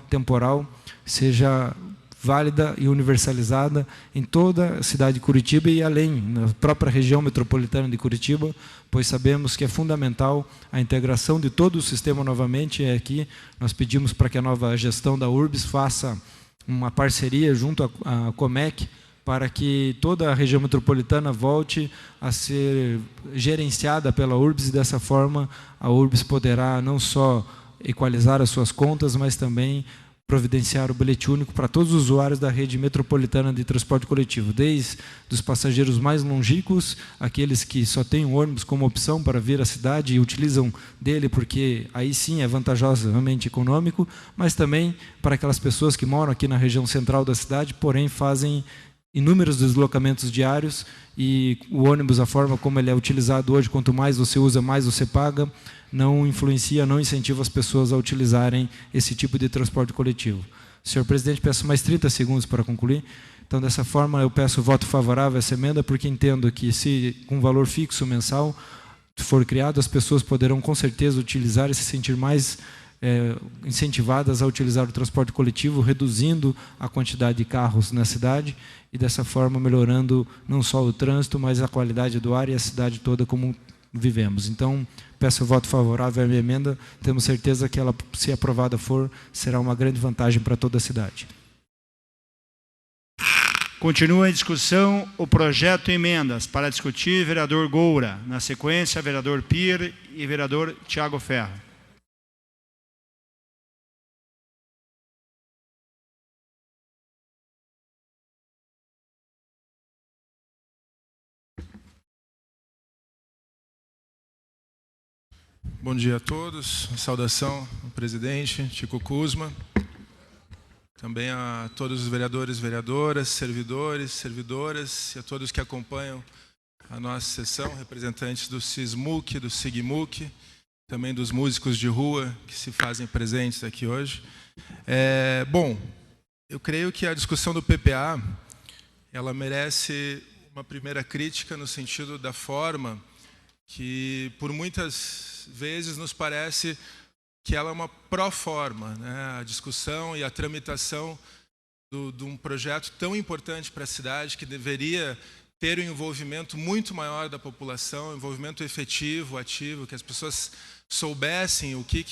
temporal, seja válida e universalizada em toda a cidade de Curitiba e além, na própria região metropolitana de Curitiba, pois sabemos que é fundamental a integração de todo o sistema novamente. E aqui nós pedimos para que a nova gestão da URBS faça uma parceria junto à Comec, para que toda a região metropolitana volte a ser gerenciada pela URBS, e dessa forma a URBS poderá não só equalizar as suas contas, mas também providenciar o bilhete único para todos os usuários da rede metropolitana de transporte coletivo, desde os passageiros mais longínquos, aqueles que só têm o ônibus como opção para vir à cidade e utilizam dele porque aí sim é vantajosamente econômico, mas também para aquelas pessoas que moram aqui na região central da cidade, porém fazem inúmeros deslocamentos diários, e o ônibus, a forma como ele é utilizado hoje, quanto mais você usa, mais você paga, não influencia, não incentiva as pessoas a utilizarem esse tipo de transporte coletivo. Senhor presidente, peço mais 30 segundos para concluir. Então, dessa forma, eu peço voto favorável a essa emenda, porque entendo que, se com valor fixo mensal, for criado, as pessoas poderão com certeza utilizar e se sentir mais incentivadas a utilizar o transporte coletivo, reduzindo a quantidade de carros na cidade e dessa forma melhorando não só o trânsito, mas a qualidade do ar e a cidade toda como vivemos. Então, peço o voto favorável à minha emenda. Temos certeza que ela, se aprovada for, será uma grande vantagem para toda a cidade. Continua em discussão o projeto emendas. Para discutir, vereador Goura. Na sequência, vereador Pier e vereador Tiago Ferro. Bom dia a todos. Saudação ao presidente Chico Kuzma. Também a todos os vereadores, vereadoras, servidores, servidoras e a todos que acompanham a nossa sessão, representantes do SISMUC, do SIGMUC, também dos músicos de rua que se fazem presentes aqui hoje. Bom, eu creio que a discussão do PPA, ela merece uma primeira crítica no sentido da forma que, por muitas vezes, nos parece que ela é uma pró-forma, né? A discussão e a tramitação de um projeto tão importante para a cidade, que deveria ter um envolvimento muito maior da população, um envolvimento efetivo, ativo, que as pessoas soubessem o que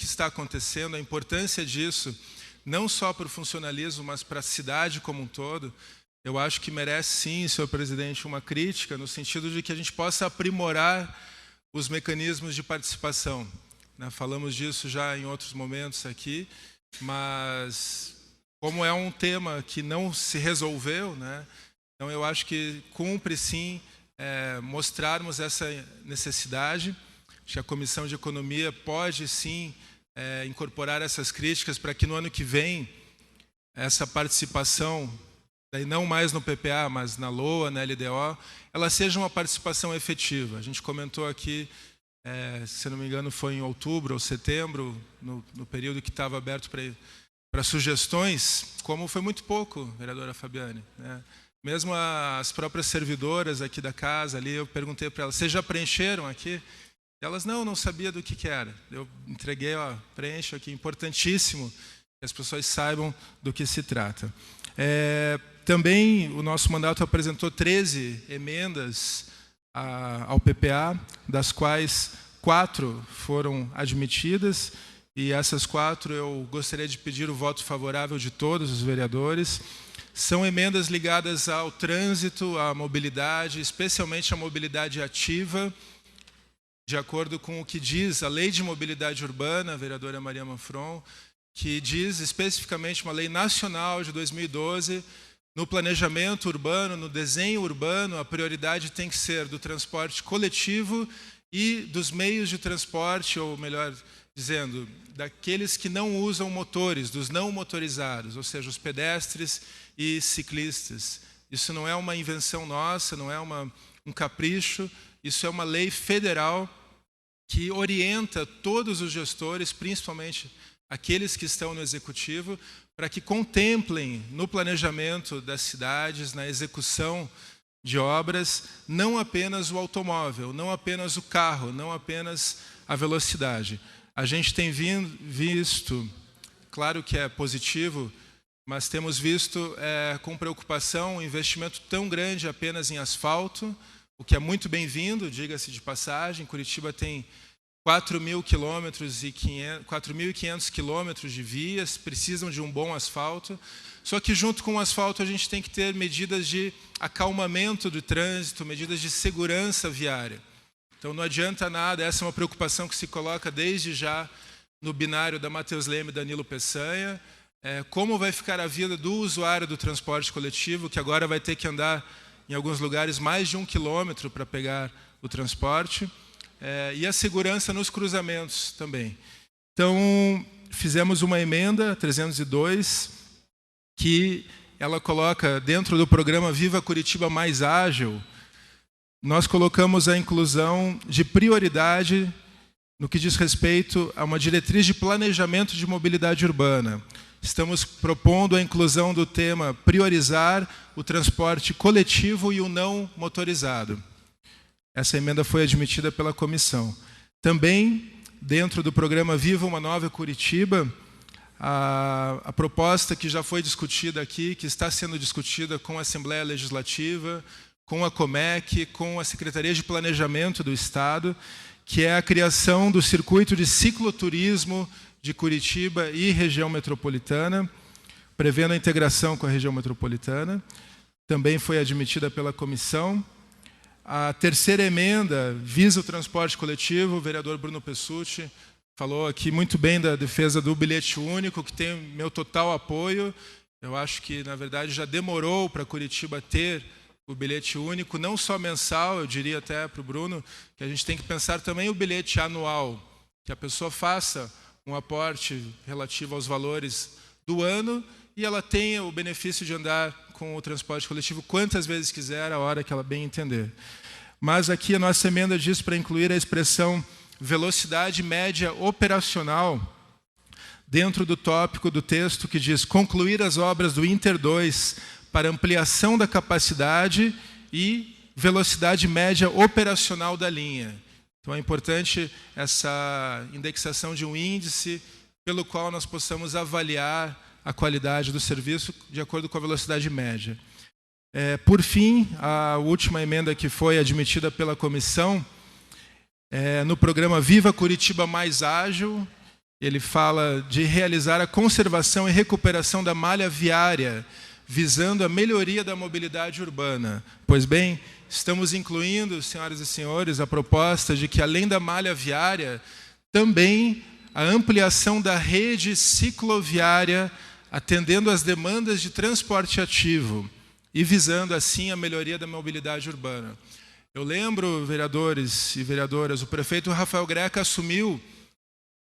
está acontecendo, a importância disso, não só para o funcionalismo, mas para a cidade como um todo. Eu acho que merece sim, senhor presidente, uma crítica, no sentido de que a gente possa aprimorar os mecanismos de participação. Falamos disso já em outros momentos aqui, mas como é um tema que não se resolveu, né? Então eu acho que cumpre sim mostrarmos essa necessidade. Acho que a Comissão de Economia pode sim incorporar essas críticas para que no ano que vem essa participação, daí não mais no PPA, mas na LOA, na LDO, ela seja uma participação efetiva. A gente comentou aqui, se não me engano, foi em outubro ou setembro, no período que estava aberto para sugestões, como foi muito pouco, vereadora Fabiane, né? Mesmo as próprias servidoras aqui da casa, ali, eu perguntei para elas, vocês já preencheram aqui? Elas, não sabia do que era. Eu entreguei, preencho aqui, importantíssimo que as pessoas saibam do que se trata. Também o nosso mandato apresentou 13 emendas ao PPA, das quais 4 foram admitidas, e essas 4 eu gostaria de pedir o voto favorável de todos os vereadores. São emendas ligadas ao trânsito, à mobilidade, especialmente à mobilidade ativa, de acordo com o que diz a Lei de Mobilidade Urbana, a vereadora Maria Manfron, que diz especificamente uma lei nacional de 2012, no planejamento urbano, no desenho urbano, a prioridade tem que ser do transporte coletivo e dos meios de transporte, ou melhor dizendo, daqueles que não usam motores, dos não motorizados, ou seja, os pedestres e ciclistas. Isso não é uma invenção nossa, não é um capricho, isso é uma lei federal que orienta todos os gestores, principalmente aqueles que estão no executivo, para que contemplem no planejamento das cidades, na execução de obras, não apenas o automóvel, não apenas o carro, não apenas a velocidade. A gente tem visto, claro que é positivo, mas temos visto com preocupação um investimento tão grande apenas em asfalto, o que é muito bem-vindo, diga-se de passagem. Curitiba tem 4.500 quilômetros de vias, precisam de um bom asfalto. Só que junto com o asfalto a gente tem que ter medidas de acalmamento do trânsito, medidas de segurança viária. Então não adianta nada, essa é uma preocupação que se coloca desde já no binário da Matheus Leme e Danilo Peçanha. Como vai ficar a vida do usuário do transporte coletivo, que agora vai ter que andar em alguns lugares mais de 1 quilômetro para pegar o transporte. E a segurança nos cruzamentos também. Então, fizemos uma emenda, 302, que ela coloca dentro do programa Viva Curitiba Mais Ágil, nós colocamos a inclusão de prioridade no que diz respeito a uma diretriz de planejamento de mobilidade urbana. Estamos propondo a inclusão do tema priorizar o transporte coletivo e o não motorizado. Essa emenda foi admitida pela comissão. Também, dentro do programa Viva uma Nova Curitiba, a proposta que já foi discutida aqui, que está sendo discutida com a Assembleia Legislativa, com a Comec, com a Secretaria de Planejamento do Estado, que é a criação do circuito de cicloturismo de Curitiba e região metropolitana, prevendo a integração com a região metropolitana. Também foi admitida pela comissão. A terceira emenda visa o transporte coletivo. O vereador Bruno Pessutti falou aqui muito bem da defesa do bilhete único, que tem meu total apoio. Eu acho que, na verdade, já demorou para Curitiba ter o bilhete único, não só mensal, eu diria até para o Bruno, que a gente tem que pensar também o bilhete anual, que a pessoa faça um aporte relativo aos valores do ano e ela tenha o benefício de andar com o transporte coletivo quantas vezes quiser, a hora que ela bem entender. Mas aqui a nossa emenda diz para incluir a expressão velocidade média operacional dentro do tópico do texto que diz concluir as obras do Inter 2 para ampliação da capacidade e velocidade média operacional da linha. Então é importante essa indexação de um índice pelo qual nós possamos avaliar a qualidade do serviço de acordo com a velocidade média. Por fim, a última emenda que foi admitida pela comissão, no programa Viva Curitiba Mais Ágil, ele fala de realizar a conservação e recuperação da malha viária, visando a melhoria da mobilidade urbana. Pois bem, estamos incluindo, senhoras e senhores, a proposta de que, além da malha viária, também a ampliação da rede cicloviária, atendendo às demandas de transporte ativo e visando, assim, a melhoria da mobilidade urbana. Eu lembro, vereadores e vereadoras, o prefeito Rafael Greca assumiu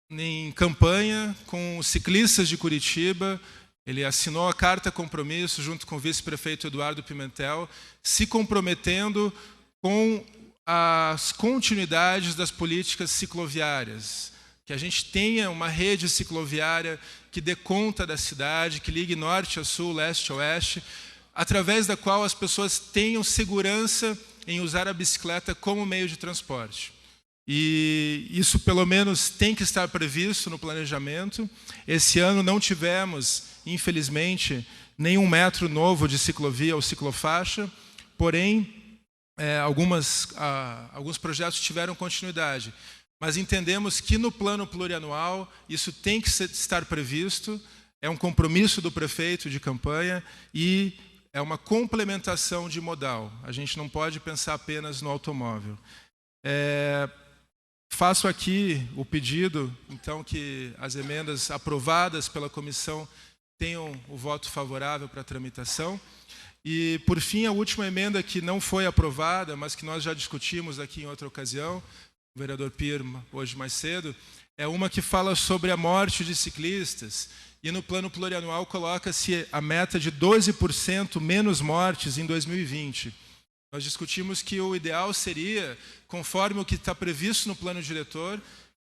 em campanha com os ciclistas de Curitiba. Ele assinou a carta compromisso junto com o vice-prefeito Eduardo Pimentel, se comprometendo com as continuidades das políticas cicloviárias, que a gente tenha uma rede cicloviária que dê conta da cidade, que ligue norte a sul, leste a oeste, através da qual as pessoas tenham segurança em usar a bicicleta como meio de transporte. E isso, pelo menos, tem que estar previsto no planejamento. Esse ano não tivemos, infelizmente, nenhum metro novo de ciclovia ou ciclofaixa, porém, alguns projetos tiveram continuidade. Mas entendemos que no plano plurianual isso tem que estar previsto, é um compromisso do prefeito de campanha e é uma complementação de modal. A gente não pode pensar apenas no automóvel. Faço aqui o pedido, então, que as emendas aprovadas pela comissão tenham o voto favorável para a tramitação. E, por fim, a última emenda que não foi aprovada, mas que nós já discutimos aqui em outra ocasião, o vereador Pier, hoje mais cedo, é uma que fala sobre a morte de ciclistas. E no plano plurianual coloca-se a meta de 12% menos mortes em 2020. Nós discutimos que o ideal seria, conforme o que está previsto no plano diretor,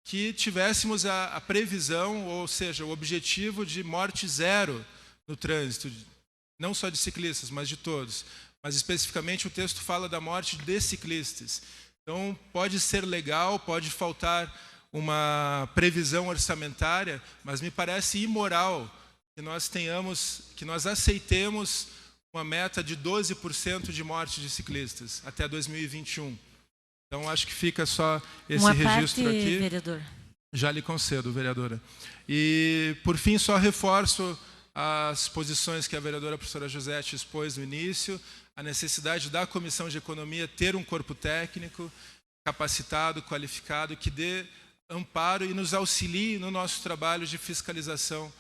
que tivéssemos a previsão, ou seja, o objetivo de morte zero no trânsito, não só de ciclistas, mas de todos. Mas especificamente o texto fala da morte de ciclistas. Então pode ser legal, pode faltar uma previsão orçamentária, mas me parece imoral que nós aceitemos uma meta de 12% de morte de ciclistas até 2021. Então, acho que fica só esse registro parte, aqui. Vereador. Já lhe concedo, vereadora. E, por fim, só reforço as posições que a vereadora professora Josete expôs no início, a necessidade da Comissão de Economia ter um corpo técnico capacitado, qualificado, que dê amparo e nos auxilie no nosso trabalho de fiscalização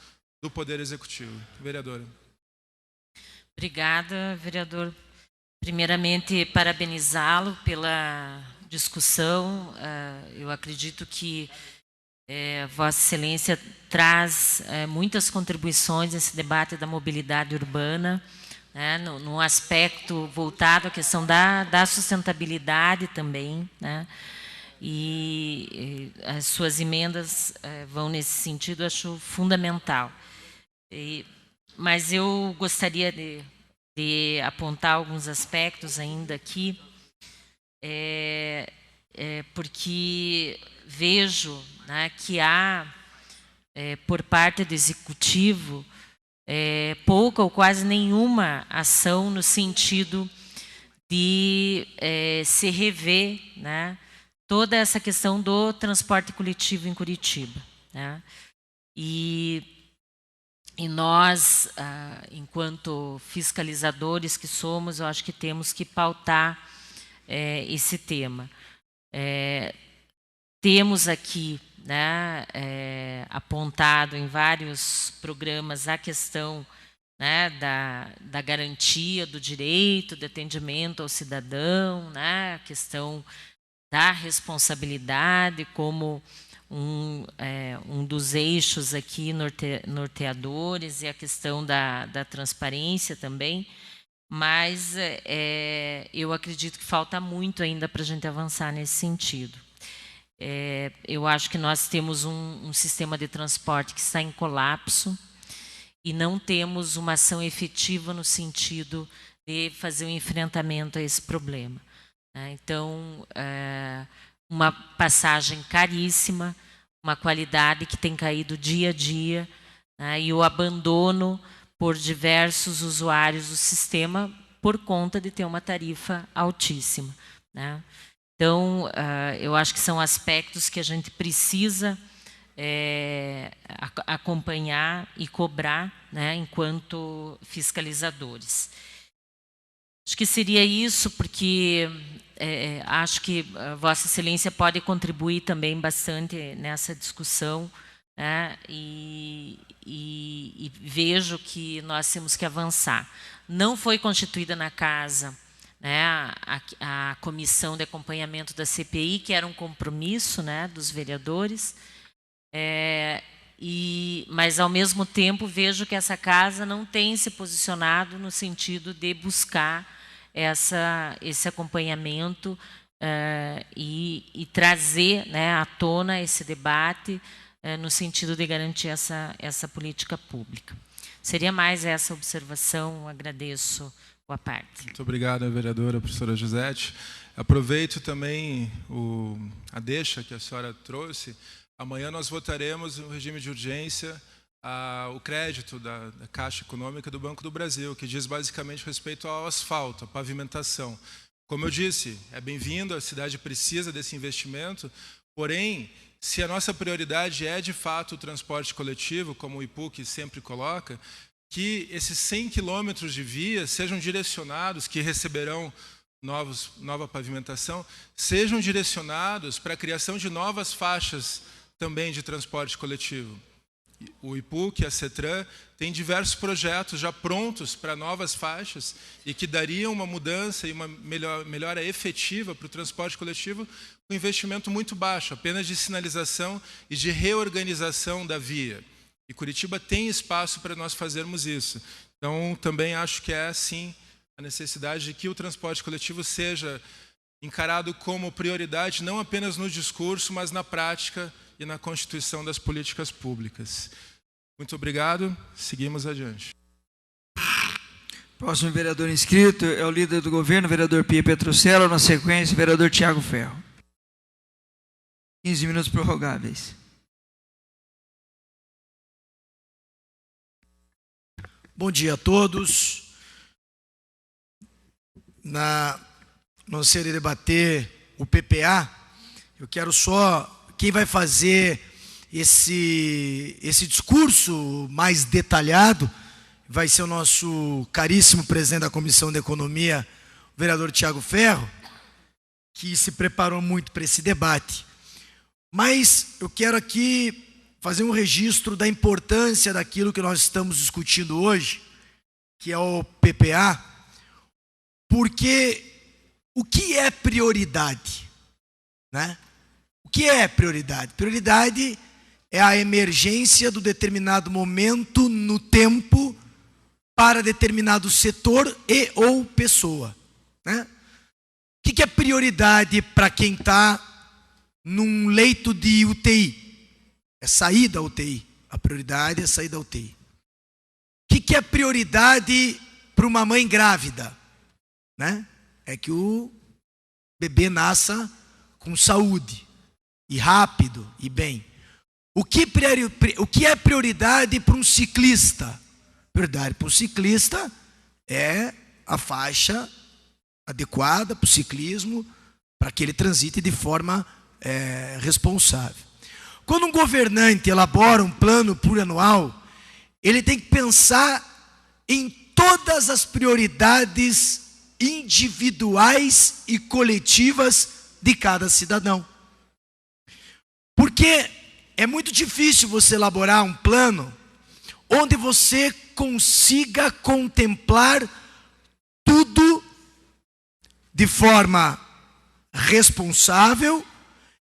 do Poder Executivo. Vereadora. Obrigada, vereador. Primeiramente, parabenizá-lo pela discussão. Eu acredito que Vossa Excelência traz muitas contribuições nesse debate da mobilidade urbana, né, no aspecto voltado à questão da sustentabilidade também, né, e as suas emendas vão nesse sentido, acho fundamental. Mas eu gostaria de apontar alguns aspectos ainda aqui. porque vejo, né, que há, por parte do Executivo, pouca ou quase nenhuma ação no sentido de se rever, né, toda essa questão do transporte coletivo em Curitiba, né? E nós, enquanto fiscalizadores que somos, eu acho que temos que pautar esse tema. Temos aqui, né, apontado em vários programas a questão, né, da garantia do direito de atendimento ao cidadão, né, a questão da responsabilidade como um dos eixos aqui norteadores, e a questão da transparência também, mas eu acredito que falta muito ainda para a gente avançar nesse sentido. Eu acho que nós temos um sistema de transporte que está em colapso e não temos uma ação efetiva no sentido de fazer um enfrentamento a esse problema. Então, uma passagem caríssima, uma qualidade que tem caído dia a dia, né, e o abandono por diversos usuários do sistema por conta de ter uma tarifa altíssima, né? Então, eu acho que são aspectos que a gente precisa acompanhar e cobrar, né, enquanto fiscalizadores. Acho que seria isso, porque acho que Vossa Excelência pode contribuir também bastante nessa discussão, né, e vejo que nós temos que avançar. Não foi constituída na Casa, né, a comissão de acompanhamento da CPI, que era um compromisso, né, dos vereadores, mas, ao mesmo tempo, vejo que essa Casa não tem se posicionado no sentido de buscar esse acompanhamento e trazer, né, à tona esse debate no sentido de garantir essa política pública. Seria mais essa observação, agradeço a parte. Muito obrigado, vereadora, professora Josete. Aproveito também a deixa que a senhora trouxe. Amanhã nós votaremos no regime de urgência o crédito da Caixa Econômica do Banco do Brasil, que diz basicamente respeito ao asfalto, à pavimentação. Como eu disse, é bem-vindo, a cidade precisa desse investimento, porém, se a nossa prioridade é de fato o transporte coletivo, como o IPUC sempre coloca, que esses 100 quilômetros de via sejam direcionados, que receberão nova pavimentação, sejam direcionados para a criação de novas faixas também de transporte coletivo. O IPUC, a CETRAN, tem diversos projetos já prontos para novas faixas e que dariam uma mudança e uma melhora efetiva para o transporte coletivo com investimento muito baixo, apenas de sinalização e de reorganização da via. E Curitiba tem espaço para nós fazermos isso. Então, também acho que é, sim, a necessidade de que o transporte coletivo seja encarado como prioridade, não apenas no discurso, mas na prática e na constituição das políticas públicas. Muito obrigado. Seguimos adiante. Próximo vereador inscrito é o líder do governo, vereador Pia Petrocello. Na sequência, vereador Tiago Ferro. 15 minutos prorrogáveis. Bom dia a todos. Não sei de debater o PPA, eu quero só... Quem vai fazer esse discurso mais detalhado vai ser o nosso caríssimo presidente da Comissão de Economia, o vereador Tiago Ferro, que se preparou muito para esse debate. Mas eu quero aqui fazer um registro da importância daquilo que nós estamos discutindo hoje, que é o PPA, porque o que é prioridade, né? O que é prioridade? Prioridade é a emergência do determinado momento no tempo para determinado setor e ou pessoa, né? O que é prioridade para quem está num leito de UTI? É sair da UTI. A prioridade é sair da UTI. O que é prioridade para uma mãe grávida, né? É que o bebê nasça com saúde, e rápido, e bem. O que é prioridade para um ciclista? Prioridade para um ciclista é a faixa adequada para o ciclismo, para que ele transite de forma responsável. Quando um governante elabora um plano plurianual, ele tem que pensar em todas as prioridades individuais e coletivas de cada cidadão. Porque é muito difícil você elaborar um plano onde você consiga contemplar tudo de forma responsável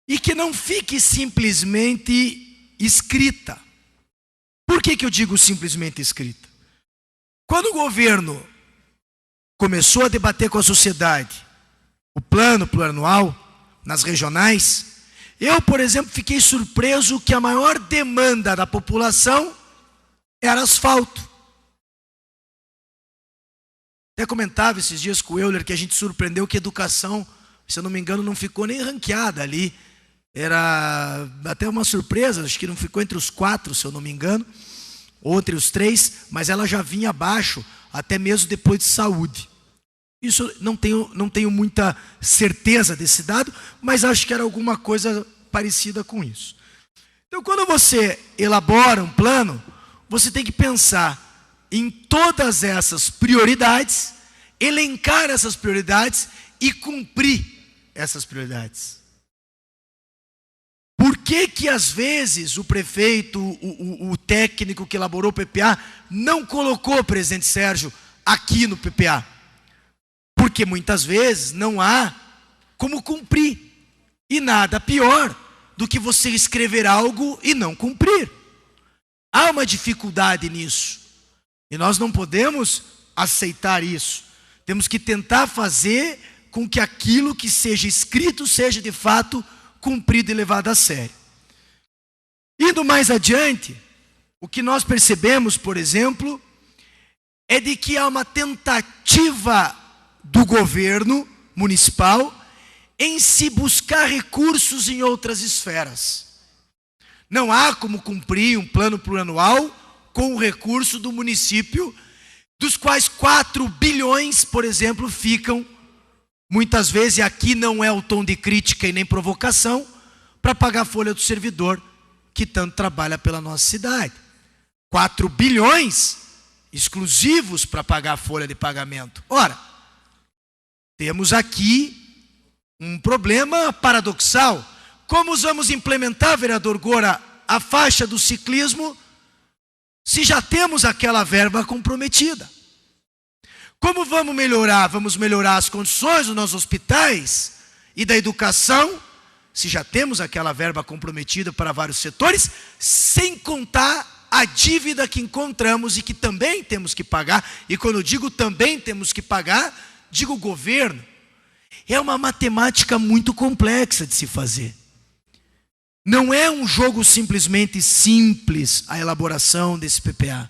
e que não fique simplesmente escrita. Por que eu digo simplesmente escrita? Quando o governo começou a debater com a sociedade o plano plurianual nas regionais, eu, por exemplo, fiquei surpreso que a maior demanda da população era asfalto. Até comentava esses dias com o Euler que a gente surpreendeu que a educação, se eu não me engano, não ficou nem ranqueada ali. Era até uma surpresa, acho que não ficou entre os 4, se eu não me engano, ou entre os 3, mas ela já vinha abaixo, até mesmo depois de saúde. Isso não tenho muita certeza desse dado, mas acho que era alguma coisa parecida com isso. Então, quando você elabora um plano, você tem que pensar em todas essas prioridades, elencar essas prioridades e cumprir essas prioridades. Por que às vezes o prefeito, o técnico que elaborou o PPA, não colocou o presidente Sérgio aqui no PPA? Porque muitas vezes não há como cumprir. E nada pior do que você escrever algo e não cumprir. Há uma dificuldade nisso. E nós não podemos aceitar isso. Temos que tentar fazer com que aquilo que seja escrito seja de fato cumprido e levado a sério. Indo mais adiante, o que nós percebemos, por exemplo, é de que há uma tentativa do governo municipal em se buscar recursos em outras esferas. Não há como cumprir um plano plurianual com o recurso do município, dos quais 4 bilhões, por exemplo, ficam, muitas vezes, e aqui não é o tom de crítica e nem provocação, para pagar a folha do servidor que tanto trabalha pela nossa cidade. 4 bilhões exclusivos para pagar a folha de pagamento. Ora, temos aqui um problema paradoxal. Como vamos implementar, vereador Gora, a faixa do ciclismo se já temos aquela verba comprometida? Como vamos melhorar? Vamos melhorar as condições dos nossos hospitais e da educação, se já temos aquela verba comprometida para vários setores, sem contar a dívida que encontramos e que também temos que pagar. E quando eu digo também temos que pagar, digo governo. É uma matemática muito complexa de se fazer. Não é um jogo simplesmente simples a elaboração desse PPA.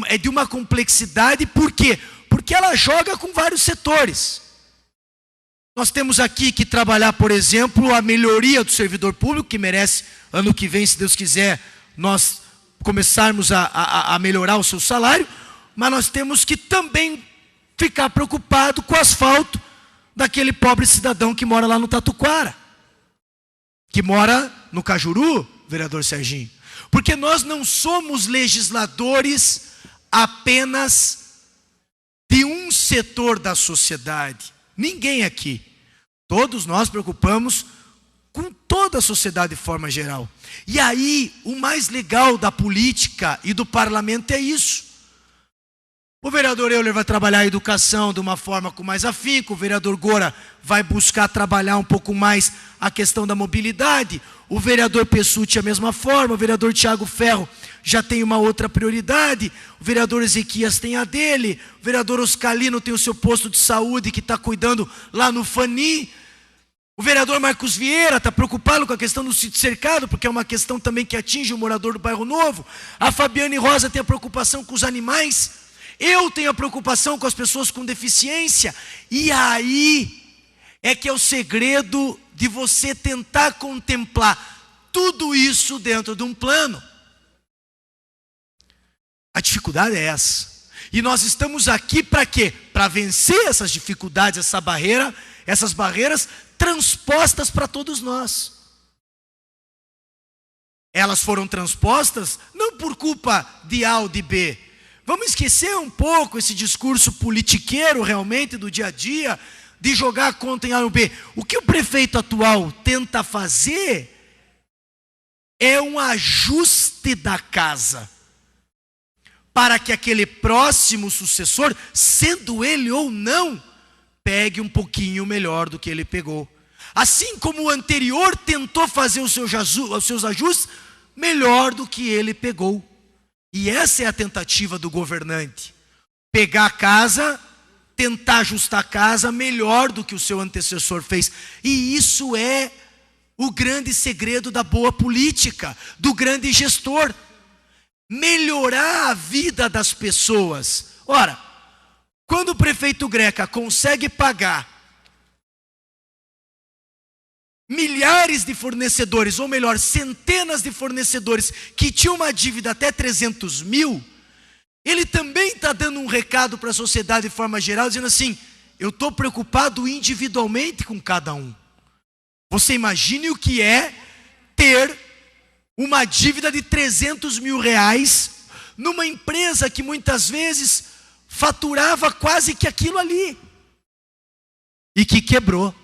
É de uma complexidade, por quê? Porque ela joga com vários setores. Nós temos aqui que trabalhar, por exemplo, a melhoria do servidor público, que merece, ano que vem, se Deus quiser, nós começarmos a melhorar o seu salário, mas nós temos que também ficar preocupado com o asfalto daquele pobre cidadão que mora lá no Tatuquara, que mora no Cajuru, vereador Serginho. Porque nós não somos legisladores apenas de um setor da sociedade. Ninguém aqui. Todos nós preocupamos com toda a sociedade de forma geral. E aí, o mais legal da política e do parlamento é isso. O vereador Euler vai trabalhar a educação de uma forma com mais afinco, o vereador Gora vai buscar trabalhar um pouco mais a questão da mobilidade, o vereador Pessutti a mesma forma, o vereador Tiago Ferro já tem uma outra prioridade, o vereador Ezequias tem a dele, o vereador Oscalino tem o seu posto de saúde que está cuidando lá no Fani, o vereador Marcos Vieira está preocupado com a questão do sítio cercado, porque é uma questão também que atinge o morador do Bairro Novo, a Fabiane Rosa tem a preocupação com os animais. Eu tenho a preocupação com as pessoas com deficiência. E aí é que é o segredo de você tentar contemplar tudo isso dentro de um plano. A dificuldade é essa. E nós estamos aqui para quê? Para vencer essas dificuldades, essas barreiras transpostas para todos nós. Elas foram transpostas não por culpa de A ou de B. Vamos esquecer um pouco esse discurso politiqueiro realmente do dia a dia, de jogar a conta em A ou B. O que o prefeito atual tenta fazer é um ajuste da casa, para que aquele próximo sucessor, sendo ele ou não, pegue um pouquinho melhor do que ele pegou. Assim como o anterior tentou fazer os seus ajustes melhor do que ele pegou. E essa é a tentativa do governante. Pegar a casa, tentar ajustar a casa melhor do que o seu antecessor fez. E isso é o grande segredo da boa política, do grande gestor. Melhorar a vida das pessoas. Ora, quando o prefeito Greca consegue pagar milhares de fornecedores, ou melhor, centenas de fornecedores que tinham uma dívida até 300 mil, ele também está dando um recado para a sociedade de forma geral, dizendo assim: eu estou preocupado individualmente com cada um. Você imagine o que é ter uma dívida de 300 mil reais numa empresa que muitas vezes faturava quase que aquilo ali e que quebrou.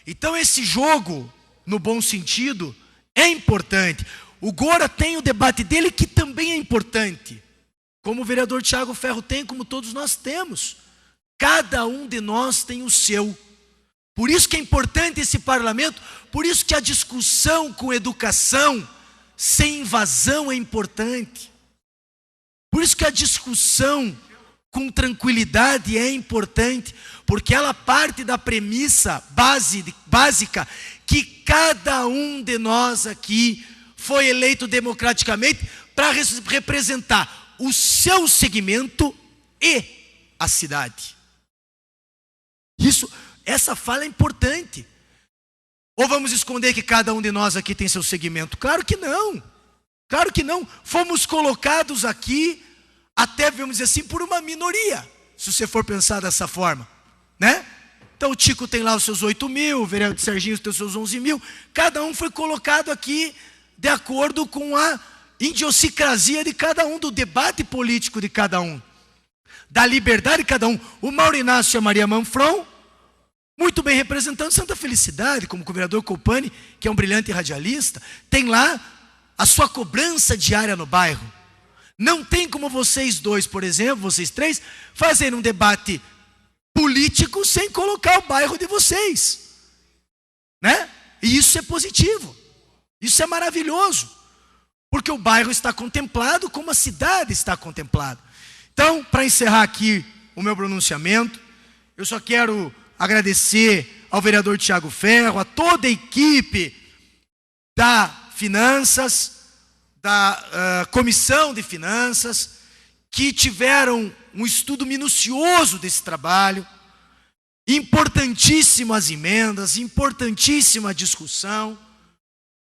Então esse jogo, no bom sentido, é importante. O Gora tem o debate dele, que também é importante, como o vereador Tiago Ferro tem, como todos nós temos. Cada um de nós tem o seu. Por isso que é importante esse parlamento, por isso que a discussão com educação, sem invasão, é importante. Por isso que a discussão com tranquilidade é importante, porque ela parte da premissa básica que cada um de nós aqui foi eleito democraticamente para representar o seu segmento e a cidade. Essa fala é importante. Ou vamos esconder que cada um de nós aqui tem seu segmento? Claro que não. Claro que não. Fomos colocados aqui, até vamos dizer assim, por uma minoria, se você for pensar dessa forma, né? Então o Tico tem lá os seus 8 mil, o vereador Serginho tem os seus 11 mil. Cada um foi colocado aqui de acordo com a idiosincrasia de cada um, do debate político de cada um, da liberdade de cada um. O Mauro Inácio e a Maria Manfron, muito bem representando Santa Felicidade, como o vereador Copani, que é um brilhante radialista, tem lá a sua cobrança diária no bairro. Não tem como vocês dois, por exemplo, vocês três, fazerem um debate político sem colocar o bairro de vocês, né? E isso é positivo, isso é maravilhoso, porque o bairro está contemplado como a cidade está contemplada. Então, para encerrar aqui o meu pronunciamento, eu só quero agradecer ao vereador Tiago Ferro, a toda a equipe da Finanças, da Comissão de Finanças, que tiveram um estudo minucioso desse trabalho, importantíssimas emendas, importantíssima discussão,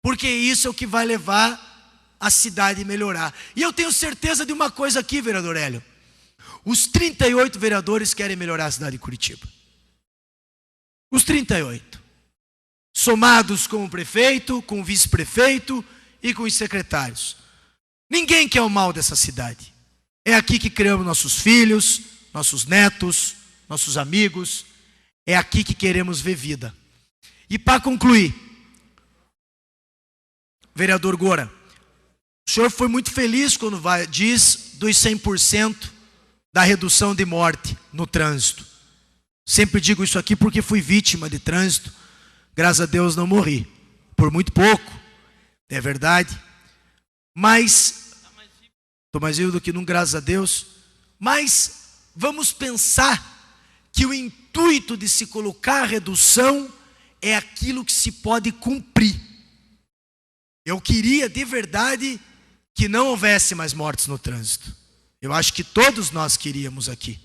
porque isso é o que vai levar a cidade a melhorar. E eu tenho certeza de uma coisa aqui, vereador Hélio: os 38 vereadores querem melhorar a cidade de Curitiba. Os 38, somados com o prefeito, com o vice-prefeito e com os secretários. Ninguém quer o mal dessa cidade. É aqui que criamos nossos filhos, nossos netos, nossos amigos. É aqui que queremos ver vida. E para concluir, vereador Gora, o senhor foi muito feliz quando diz dos 100% da redução de morte no trânsito. Sempre digo isso aqui porque fui vítima de trânsito. Graças a Deus não morri. Por muito pouco. É verdade. Mas, estou mais vivo do que num, graças a Deus. Mas vamos pensar que o intuito de se colocar a redução é aquilo que se pode cumprir. Eu queria de verdade que não houvesse mais mortes no trânsito. Eu acho que todos nós queríamos aqui.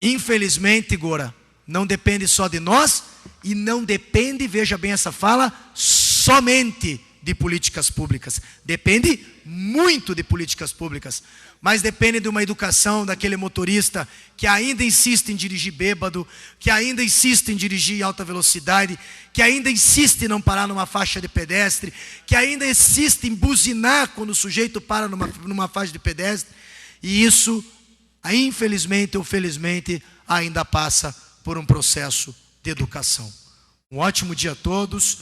Infelizmente, Gora, não depende só de nós e não depende, veja bem essa fala, somente de políticas públicas. Depende muito de políticas públicas, mas depende de uma educação daquele motorista que ainda insiste em dirigir bêbado, que ainda insiste em dirigir em alta velocidade, que ainda insiste em não parar numa faixa de pedestre, que ainda insiste em buzinar quando o sujeito para numa faixa de pedestre. E isso, infelizmente ou felizmente, ainda passa por um processo de educação. Um ótimo dia a todos.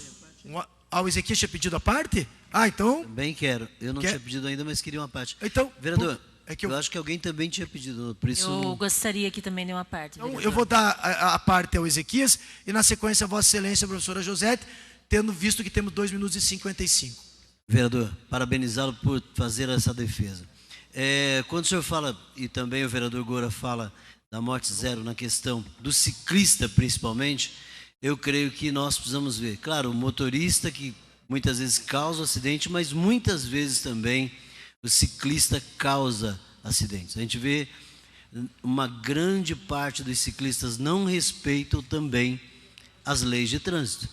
O Ezequias tinha pedido a parte? Então... Também quero. Eu não tinha pedido ainda, mas queria uma parte. Então, vereador, eu acho que alguém também tinha pedido, por isso... Eu gostaria que também de uma parte. Então, vereador. eu vou dar a parte ao Ezequias e, na sequência, a Vossa Excelência, a professora Josete, tendo visto que temos 2 minutos e 55. Vereador, parabenizá-lo por fazer essa defesa. Quando o senhor fala, e também o vereador Gora fala da morte zero na questão do ciclista, principalmente, eu creio que nós precisamos ver. Claro, o motorista que muitas vezes causa acidente, mas muitas vezes também o ciclista causa acidentes. A gente vê uma grande parte dos ciclistas não respeitam também as leis de trânsito.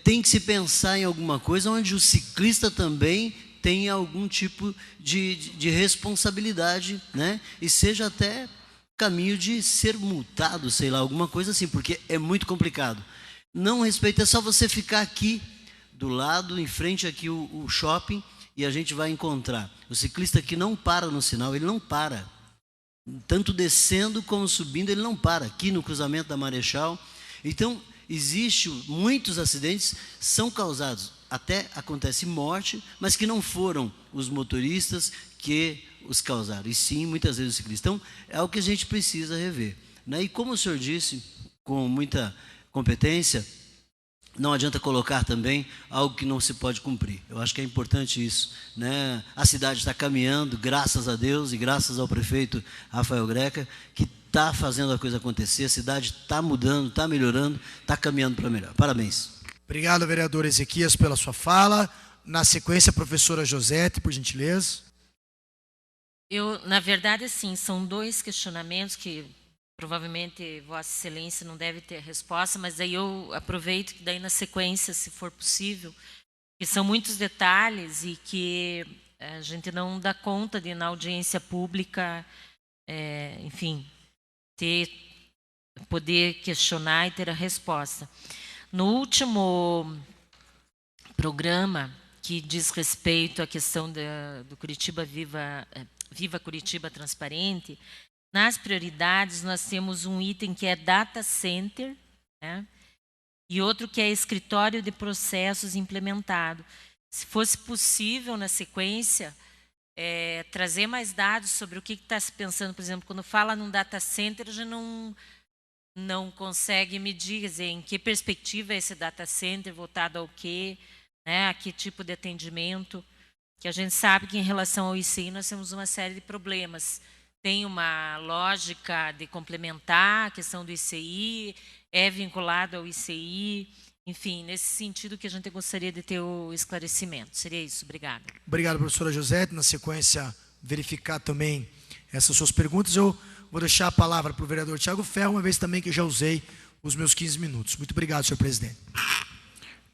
Tem que se pensar em alguma coisa onde o ciclista também tenha algum tipo de responsabilidade, né? E seja até caminho de ser multado, sei lá, alguma coisa assim, porque é muito complicado. Não respeita, é só você ficar aqui do lado, em frente aqui o shopping, e a gente vai encontrar o ciclista que não para no sinal, ele não para, tanto descendo como subindo, ele não para, aqui no cruzamento da Marechal. Então, muitos acidentes são causados, até acontece morte, mas que não foram os motoristas que os causaram, e sim, muitas vezes, os ciclistas. Então, é o que a gente precisa rever, né? E como o senhor disse, com muita competência, não adianta colocar também algo que não se pode cumprir. Eu acho que é importante isso, né? A cidade está caminhando, graças a Deus e graças ao prefeito Rafael Greca, que está fazendo a coisa acontecer, a cidade está mudando, está melhorando, está caminhando para melhor. Parabéns. Obrigado, vereador Ezequias, pela sua fala. Na sequência, a professora Josete, por gentileza. Na verdade, assim, são 2 questionamentos que provavelmente Vossa Excelência não deve ter resposta, mas daí eu aproveito que daí na sequência, se for possível, que são muitos detalhes e que a gente não dá conta de, na audiência pública, enfim, poder questionar e ter a resposta. No último programa, que diz respeito à questão do Curitiba Viva Curitiba Transparente, nas prioridades nós temos um item que é data center, né? E outro que é escritório de processos implementado. Se fosse possível, na sequência, trazer mais dados sobre o que está se pensando. Por exemplo, quando fala num data center, já não consegue medir, dizer, em que perspectiva é esse data center, voltado ao quê, né? A que tipo de atendimento. Que a gente sabe que em relação ao ICI nós temos uma série de problemas. Tem uma lógica de complementar a questão do ICI, é vinculado ao ICI, enfim, nesse sentido que a gente gostaria de ter o esclarecimento. Seria isso, obrigada. Obrigado, professora Josete. Na sequência, verificar também essas suas perguntas. Eu vou deixar a palavra para o vereador Tiago Ferro, uma vez também que eu já usei os meus 15 minutos. Muito obrigado, senhor presidente.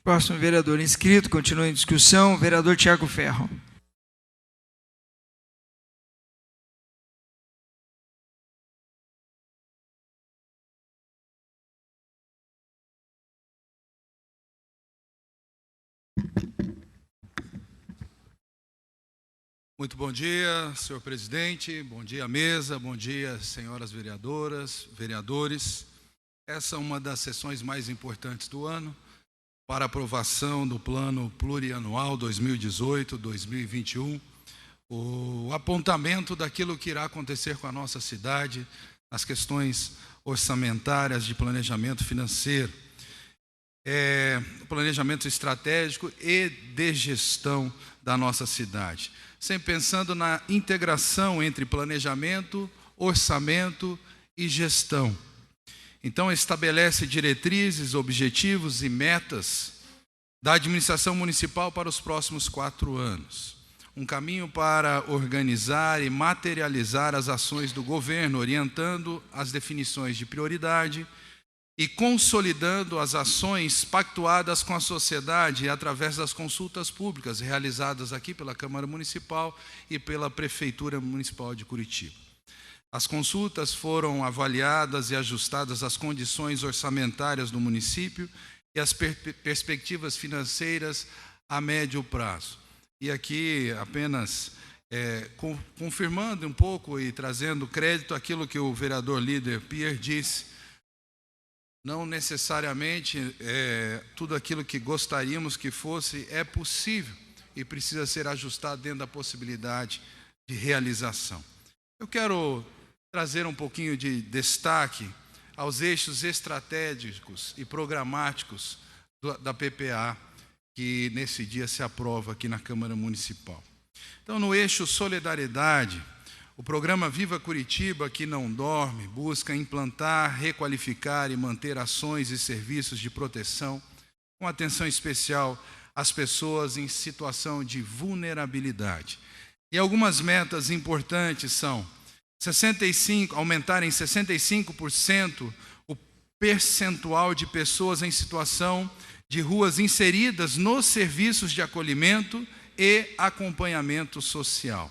Próximo vereador inscrito, continua em discussão, vereador Tiago Ferro. Muito bom dia, senhor presidente, bom dia, mesa, bom dia, senhoras vereadoras, vereadores. Essa é uma das sessões mais importantes do ano para aprovação do Plano Plurianual 2018-2021, o apontamento daquilo que irá acontecer com a nossa cidade, as questões orçamentárias de planejamento financeiro, planejamento estratégico e de gestão da nossa cidade. Sempre pensando na integração entre planejamento, orçamento e gestão. Então, estabelece diretrizes, objetivos e metas da administração municipal para os próximos 4 anos. um caminho para organizar e materializar as ações do governo, orientando as definições de prioridade e consolidando as ações pactuadas com a sociedade através das consultas públicas realizadas aqui pela Câmara Municipal e pela Prefeitura Municipal de Curitiba. As consultas foram avaliadas e ajustadas às condições orçamentárias do município e às perspectivas financeiras a médio prazo. E aqui apenas confirmando um pouco e trazendo crédito àquilo que o vereador líder Pierre disse, não necessariamente tudo aquilo que gostaríamos que fosse é possível e precisa ser ajustado dentro da possibilidade de realização. Eu quero trazer um pouquinho de destaque aos eixos estratégicos e programáticos da PPA, que nesse dia se aprova aqui na Câmara Municipal. Então, no eixo solidariedade, o programa Viva Curitiba, que não dorme, busca implantar, requalificar e manter ações e serviços de proteção, com atenção especial às pessoas em situação de vulnerabilidade. E algumas metas importantes são aumentar em 65% o percentual de pessoas em situação de ruas inseridas nos serviços de acolhimento e acompanhamento social.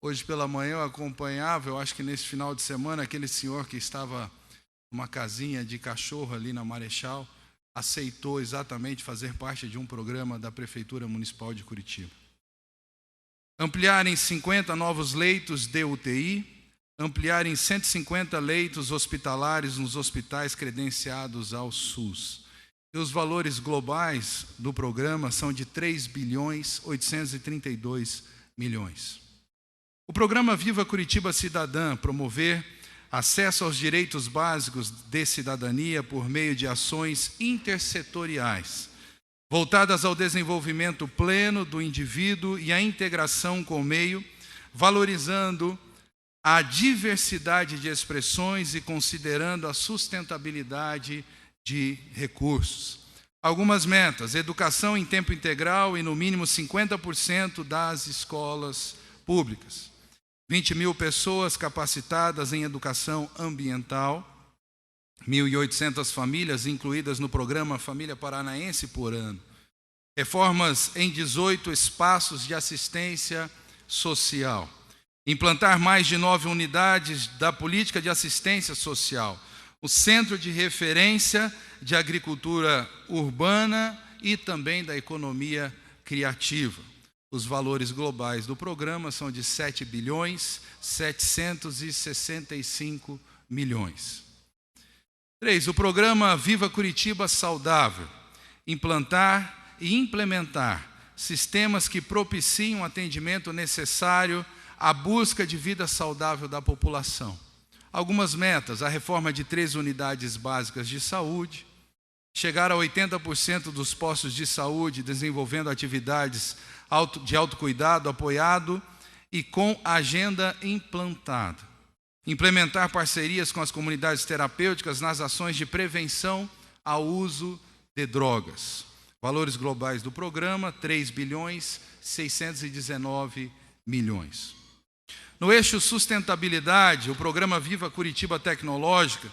Hoje pela manhã eu acompanhava, eu acho que nesse final de semana, aquele senhor que estava numa casinha de cachorro ali na Marechal, aceitou exatamente fazer parte de um programa da Prefeitura Municipal de Curitiba. Ampliar em 50 novos leitos de UTI, ampliar em 150 leitos hospitalares nos hospitais credenciados ao SUS. E os valores globais do programa são de 3.832 bilhões. O programa Viva Curitiba Cidadã, promover acesso aos direitos básicos de cidadania por meio de ações intersetoriais, voltadas ao desenvolvimento pleno do indivíduo e à integração com o meio, valorizando a diversidade de expressões e considerando a sustentabilidade de recursos. Algumas metas: educação em tempo integral e no mínimo 50% das escolas públicas. 20 mil pessoas capacitadas em educação ambiental, 1.800 famílias incluídas no programa Família Paranaense por ano. Reformas em 18 espaços de assistência social. Implantar mais de 9 unidades da política de assistência social. O Centro de Referência de Agricultura Urbana e também da Economia Criativa. Os valores globais do programa são de 7.765 milhões. 3. O programa Viva Curitiba Saudável. Implantar e implementar sistemas que propiciem o atendimento necessário à busca de vida saudável da população. Algumas metas: a reforma de 3 unidades básicas de saúde, chegar a 80% dos postos de saúde desenvolvendo atividades de autocuidado apoiado e com agenda implantada. Implementar parcerias com as comunidades terapêuticas nas ações de prevenção ao uso de drogas. Valores globais do programa: 3.619 milhões. No eixo sustentabilidade, o programa Viva Curitiba Tecnológica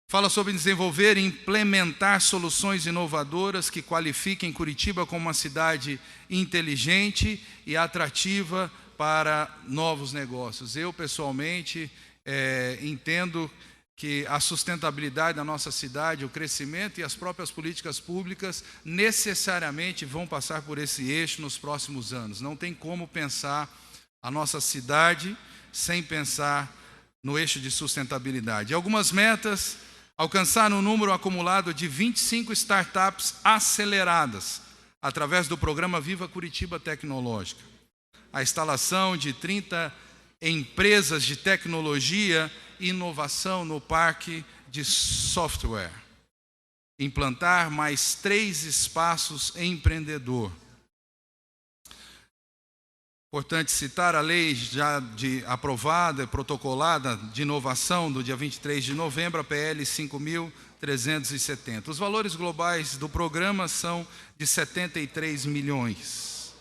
fala sobre desenvolver e implementar soluções inovadoras que qualifiquem Curitiba como uma cidade inteligente e atrativa para novos negócios. Eu, pessoalmente, entendo que a sustentabilidade da nossa cidade, o crescimento e as próprias políticas públicas necessariamente vão passar por esse eixo nos próximos anos. Não tem como pensar a nossa cidade sem pensar no eixo de sustentabilidade. Algumas metas: alcançar um número acumulado de 25 startups aceleradas através do programa Viva Curitiba Tecnológica. A instalação de 30 empresas de tecnologia e inovação no parque de software. Implantar mais 3 espaços empreendedor. Importante citar a lei já aprovada, protocolada de inovação do dia 23 de novembro, a PL 5.370. Os valores globais do programa são de 73 milhões.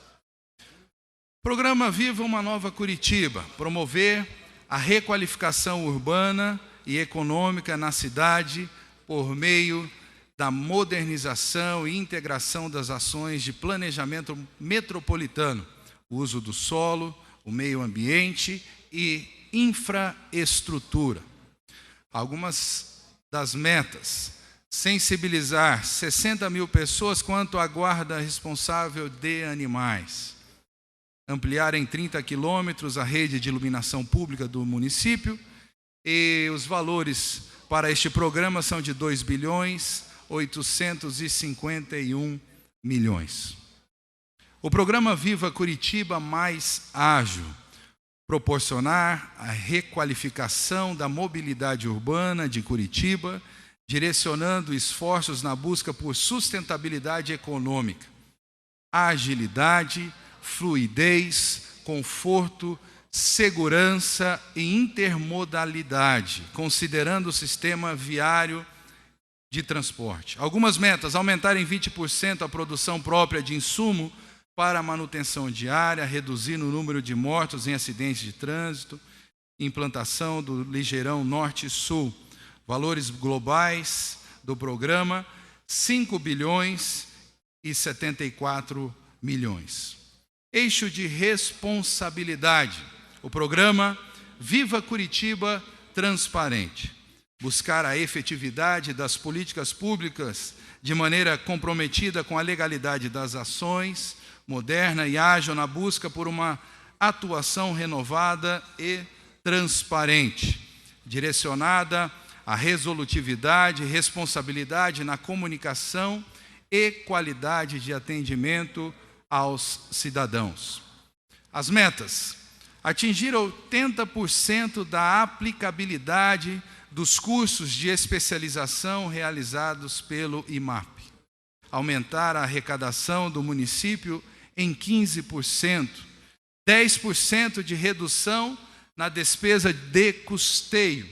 Programa Viva uma Nova Curitiba, promover a requalificação urbana e econômica na cidade por meio da modernização e integração das ações de planejamento metropolitano, o uso do solo, o meio ambiente e infraestrutura. Algumas das metas: sensibilizar 60 mil pessoas quanto à guarda responsável de animais, ampliar em 30 quilômetros a rede de iluminação pública do município, e os valores para este programa são de 2.851 milhões. O programa Viva Curitiba Mais Ágil, proporcionar a requalificação da mobilidade urbana de Curitiba, direcionando esforços na busca por sustentabilidade econômica, agilidade, fluidez, conforto, segurança e intermodalidade, considerando o sistema viário de transporte. Algumas metas: aumentar em 20% a produção própria de insumo para a manutenção diária, reduzindo o número de mortos em acidentes de trânsito, implantação do ligeirão Norte e Sul. Valores globais do programa: 5 bilhões e 74 milhões. Eixo de responsabilidade: o programa Viva Curitiba Transparente. Buscar a efetividade das políticas públicas de maneira comprometida com a legalidade das ações, moderna e ágil na busca por uma atuação renovada e transparente, direcionada à resolutividade e responsabilidade na comunicação e qualidade de atendimento aos cidadãos. As metas: atingir 80% da aplicabilidade dos cursos de especialização realizados pelo IMAP. Aumentar a arrecadação do município em 15%. 10% de redução na despesa de custeio.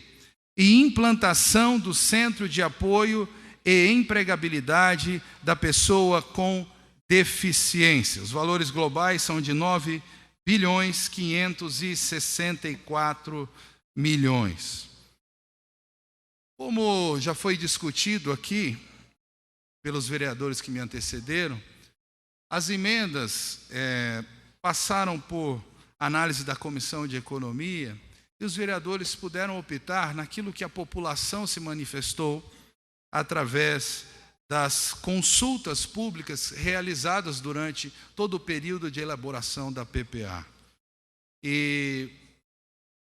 E implantação do Centro de Apoio e Empregabilidade da Pessoa com Deficiência. Os valores globais são de 9 bilhões 564 milhões. Como já foi discutido aqui pelos vereadores que me antecederam, as emendas passaram por análise da Comissão de Economia e os vereadores puderam optar naquilo que a população se manifestou através das consultas públicas realizadas durante todo o período de elaboração da PPA. E,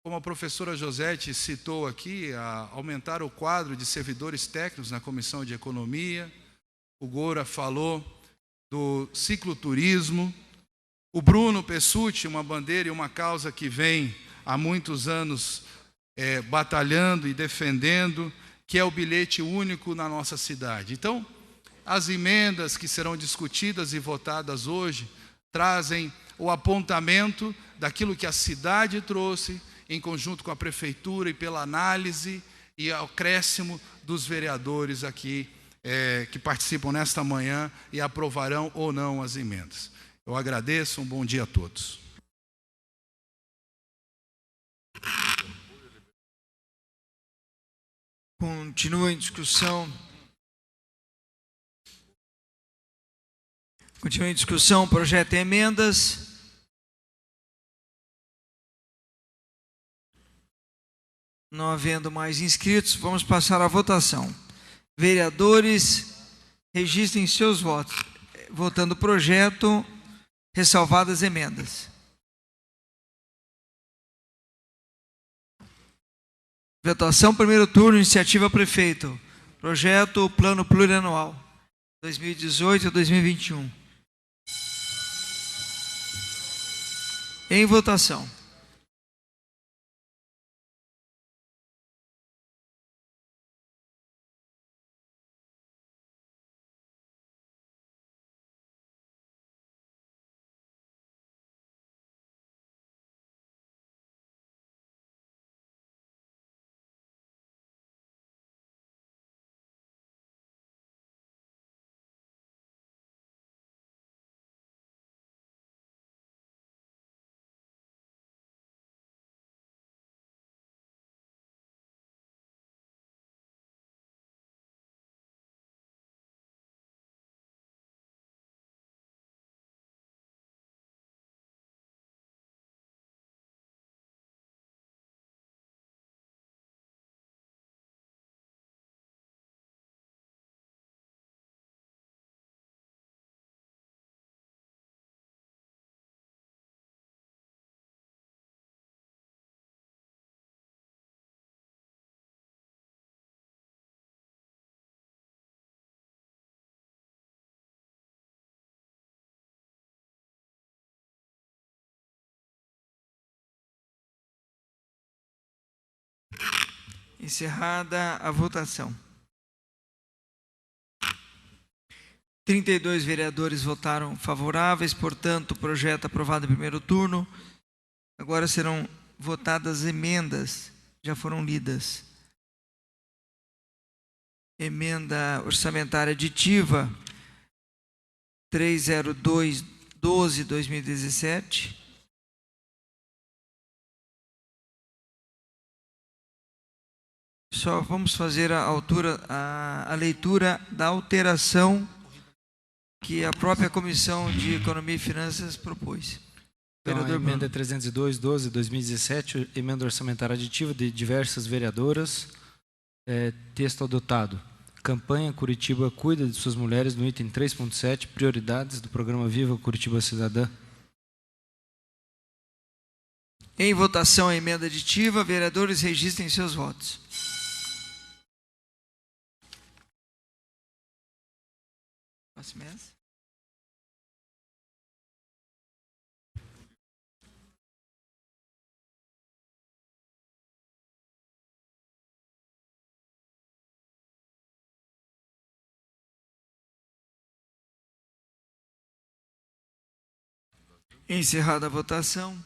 como a professora Josete citou aqui, aumentar o quadro de servidores técnicos na Comissão de Economia. O Goura falou do cicloturismo. O Bruno Pessutti, uma bandeira e uma causa que vem há muitos anos batalhando e defendendo, que é o bilhete único na nossa cidade. Então, as emendas que serão discutidas e votadas hoje trazem o apontamento daquilo que a cidade trouxe, em conjunto com a prefeitura e pela análise e acréscimo dos vereadores aqui que participam nesta manhã e aprovarão ou não as emendas. Eu agradeço, um bom dia a todos. Continua em discussão. Continua em discussão, projeto e emendas. Não havendo mais inscritos, vamos passar à votação. Vereadores, registrem seus votos. Votando o projeto, ressalvadas emendas. Votação, primeiro turno, iniciativa prefeito. Projeto Plano Plurianual 2018 a 2021. Em votação. Encerrada a votação. 32 vereadores votaram favoráveis, portanto, o projeto aprovado em primeiro turno. Agora serão votadas emendas, já foram lidas. Emenda orçamentária aditiva 302/12/2017. Só vamos fazer a leitura da alteração que a própria Comissão de Economia e Finanças propôs. Então, a Vereador emenda Bruno. 302/12/2017, emenda orçamentária aditiva de diversas vereadoras. Texto adotado. Campanha Curitiba cuida de suas mulheres no item 3.7, prioridades do programa Viva Curitiba Cidadã. Em votação a emenda aditiva, vereadores registrem seus votos. Próxima essa. Encerrada a votação.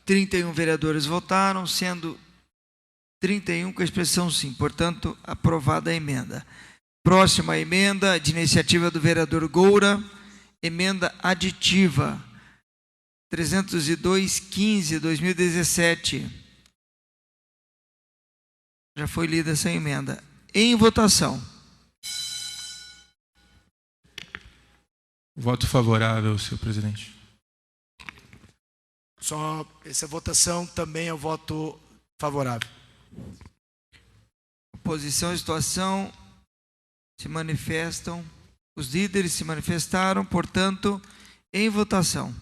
31 vereadores votaram, sendo 31 com a expressão sim. Portanto, aprovada a emenda. Próxima emenda de iniciativa do vereador Goura, emenda aditiva 302/15/2017. Já foi lida essa emenda. Em votação. Voto favorável, senhor presidente. Só essa votação também é o voto favorável. Oposição e situação se manifestam, os líderes se manifestaram, portanto, em votação.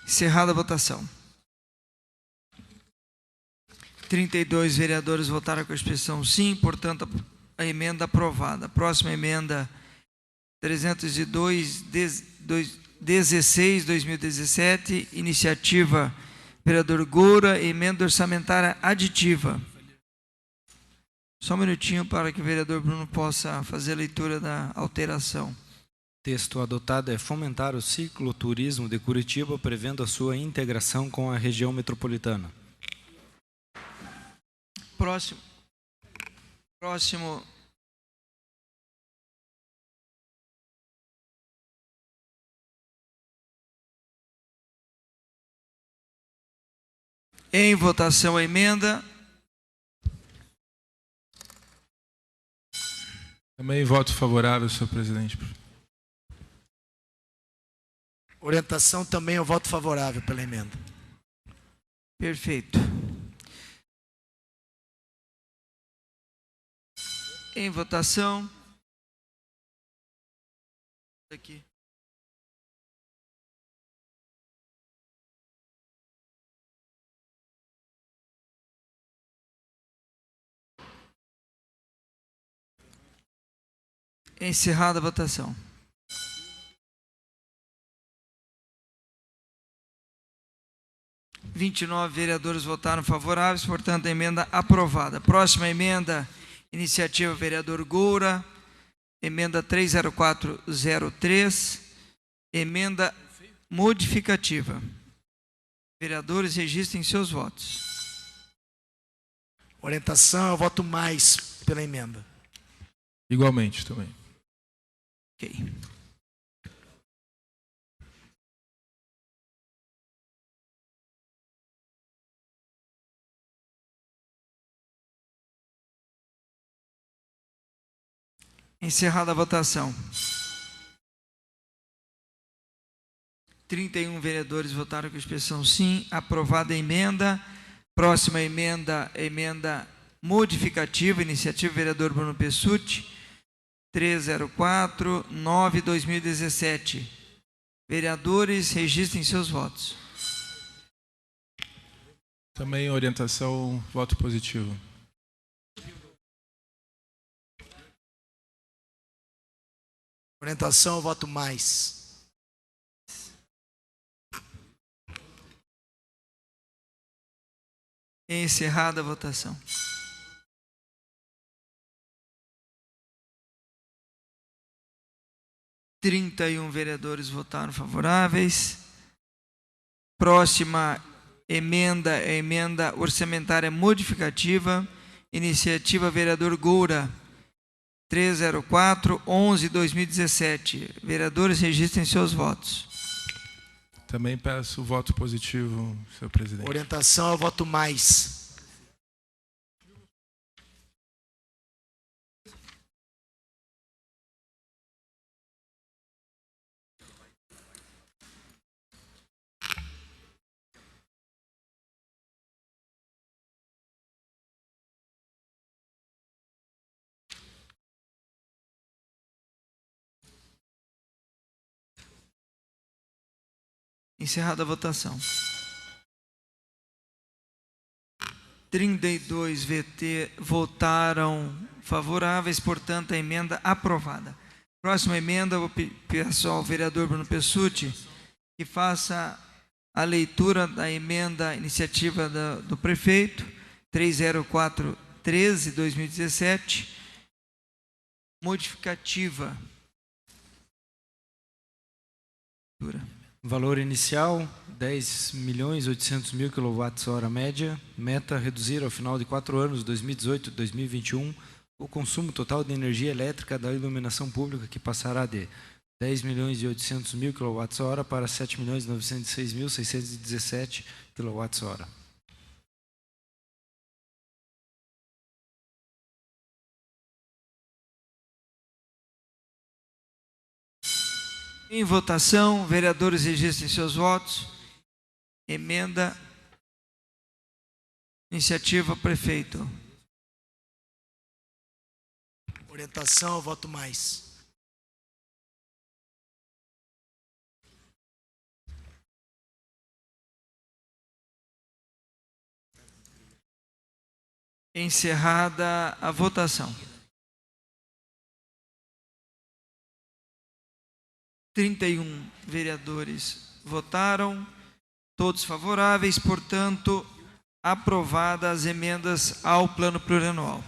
Encerrada a votação. 32 vereadores votaram com a expressão sim, portanto, a emenda aprovada. Próxima emenda 302/16/2017, iniciativa vereador Goura, emenda orçamentária aditiva. Só um minutinho para que o vereador Bruno possa fazer a leitura da alteração. Texto adotado é fomentar o cicloturismo de Curitiba, prevendo a sua integração com a região metropolitana. Próximo. Em votação a emenda. Também voto favorável, senhor presidente. Orientação também é o voto favorável pela emenda. Perfeito. Em votação. Aqui. Encerrada a votação. Vinte e 29 vereadores votaram favoráveis, portanto, a emenda aprovada. Próxima emenda, iniciativa vereador Goura, emenda 30403, emenda modificativa. Vereadores, registrem seus votos. Orientação é o voto mais pela emenda. Igualmente também. Ok. Encerrada a votação. 31 vereadores votaram com expressão sim. Aprovada a emenda. Próxima emenda, emenda modificativa, iniciativa vereador Bruno Pessutti, 304/9/2017. Vereadores, registrem seus votos. Também orientação, voto positivo. Orientação, eu voto mais. Encerrada a votação. Vereadores votaram favoráveis. Próxima emenda é a emenda orçamentária modificativa, iniciativa vereador Goura, 304/11/2017. Vereadores, registrem seus votos. Também peço voto positivo, senhor presidente. Orientação, eu voto mais. Encerrada a votação. 32 VT votaram favoráveis, portanto, a emenda aprovada. Próxima emenda, eu peço ao vereador Bruno Pessutti que faça a leitura da emenda iniciativa do prefeito, 304/13/2017, modificativa. Valor inicial, 10.800.000 kWh média. Meta, reduzir ao final de 4 anos, 2018 e 2021, o consumo total de energia elétrica da iluminação pública, que passará de 10.800.000 kWh para 7.906.617 kWh. Em votação, vereadores, registrem seus votos. Emenda, iniciativa prefeito. Orientação, eu voto mais. Encerrada a votação. 31 vereadores votaram, todos favoráveis, portanto, aprovadas as emendas ao plano plurianual.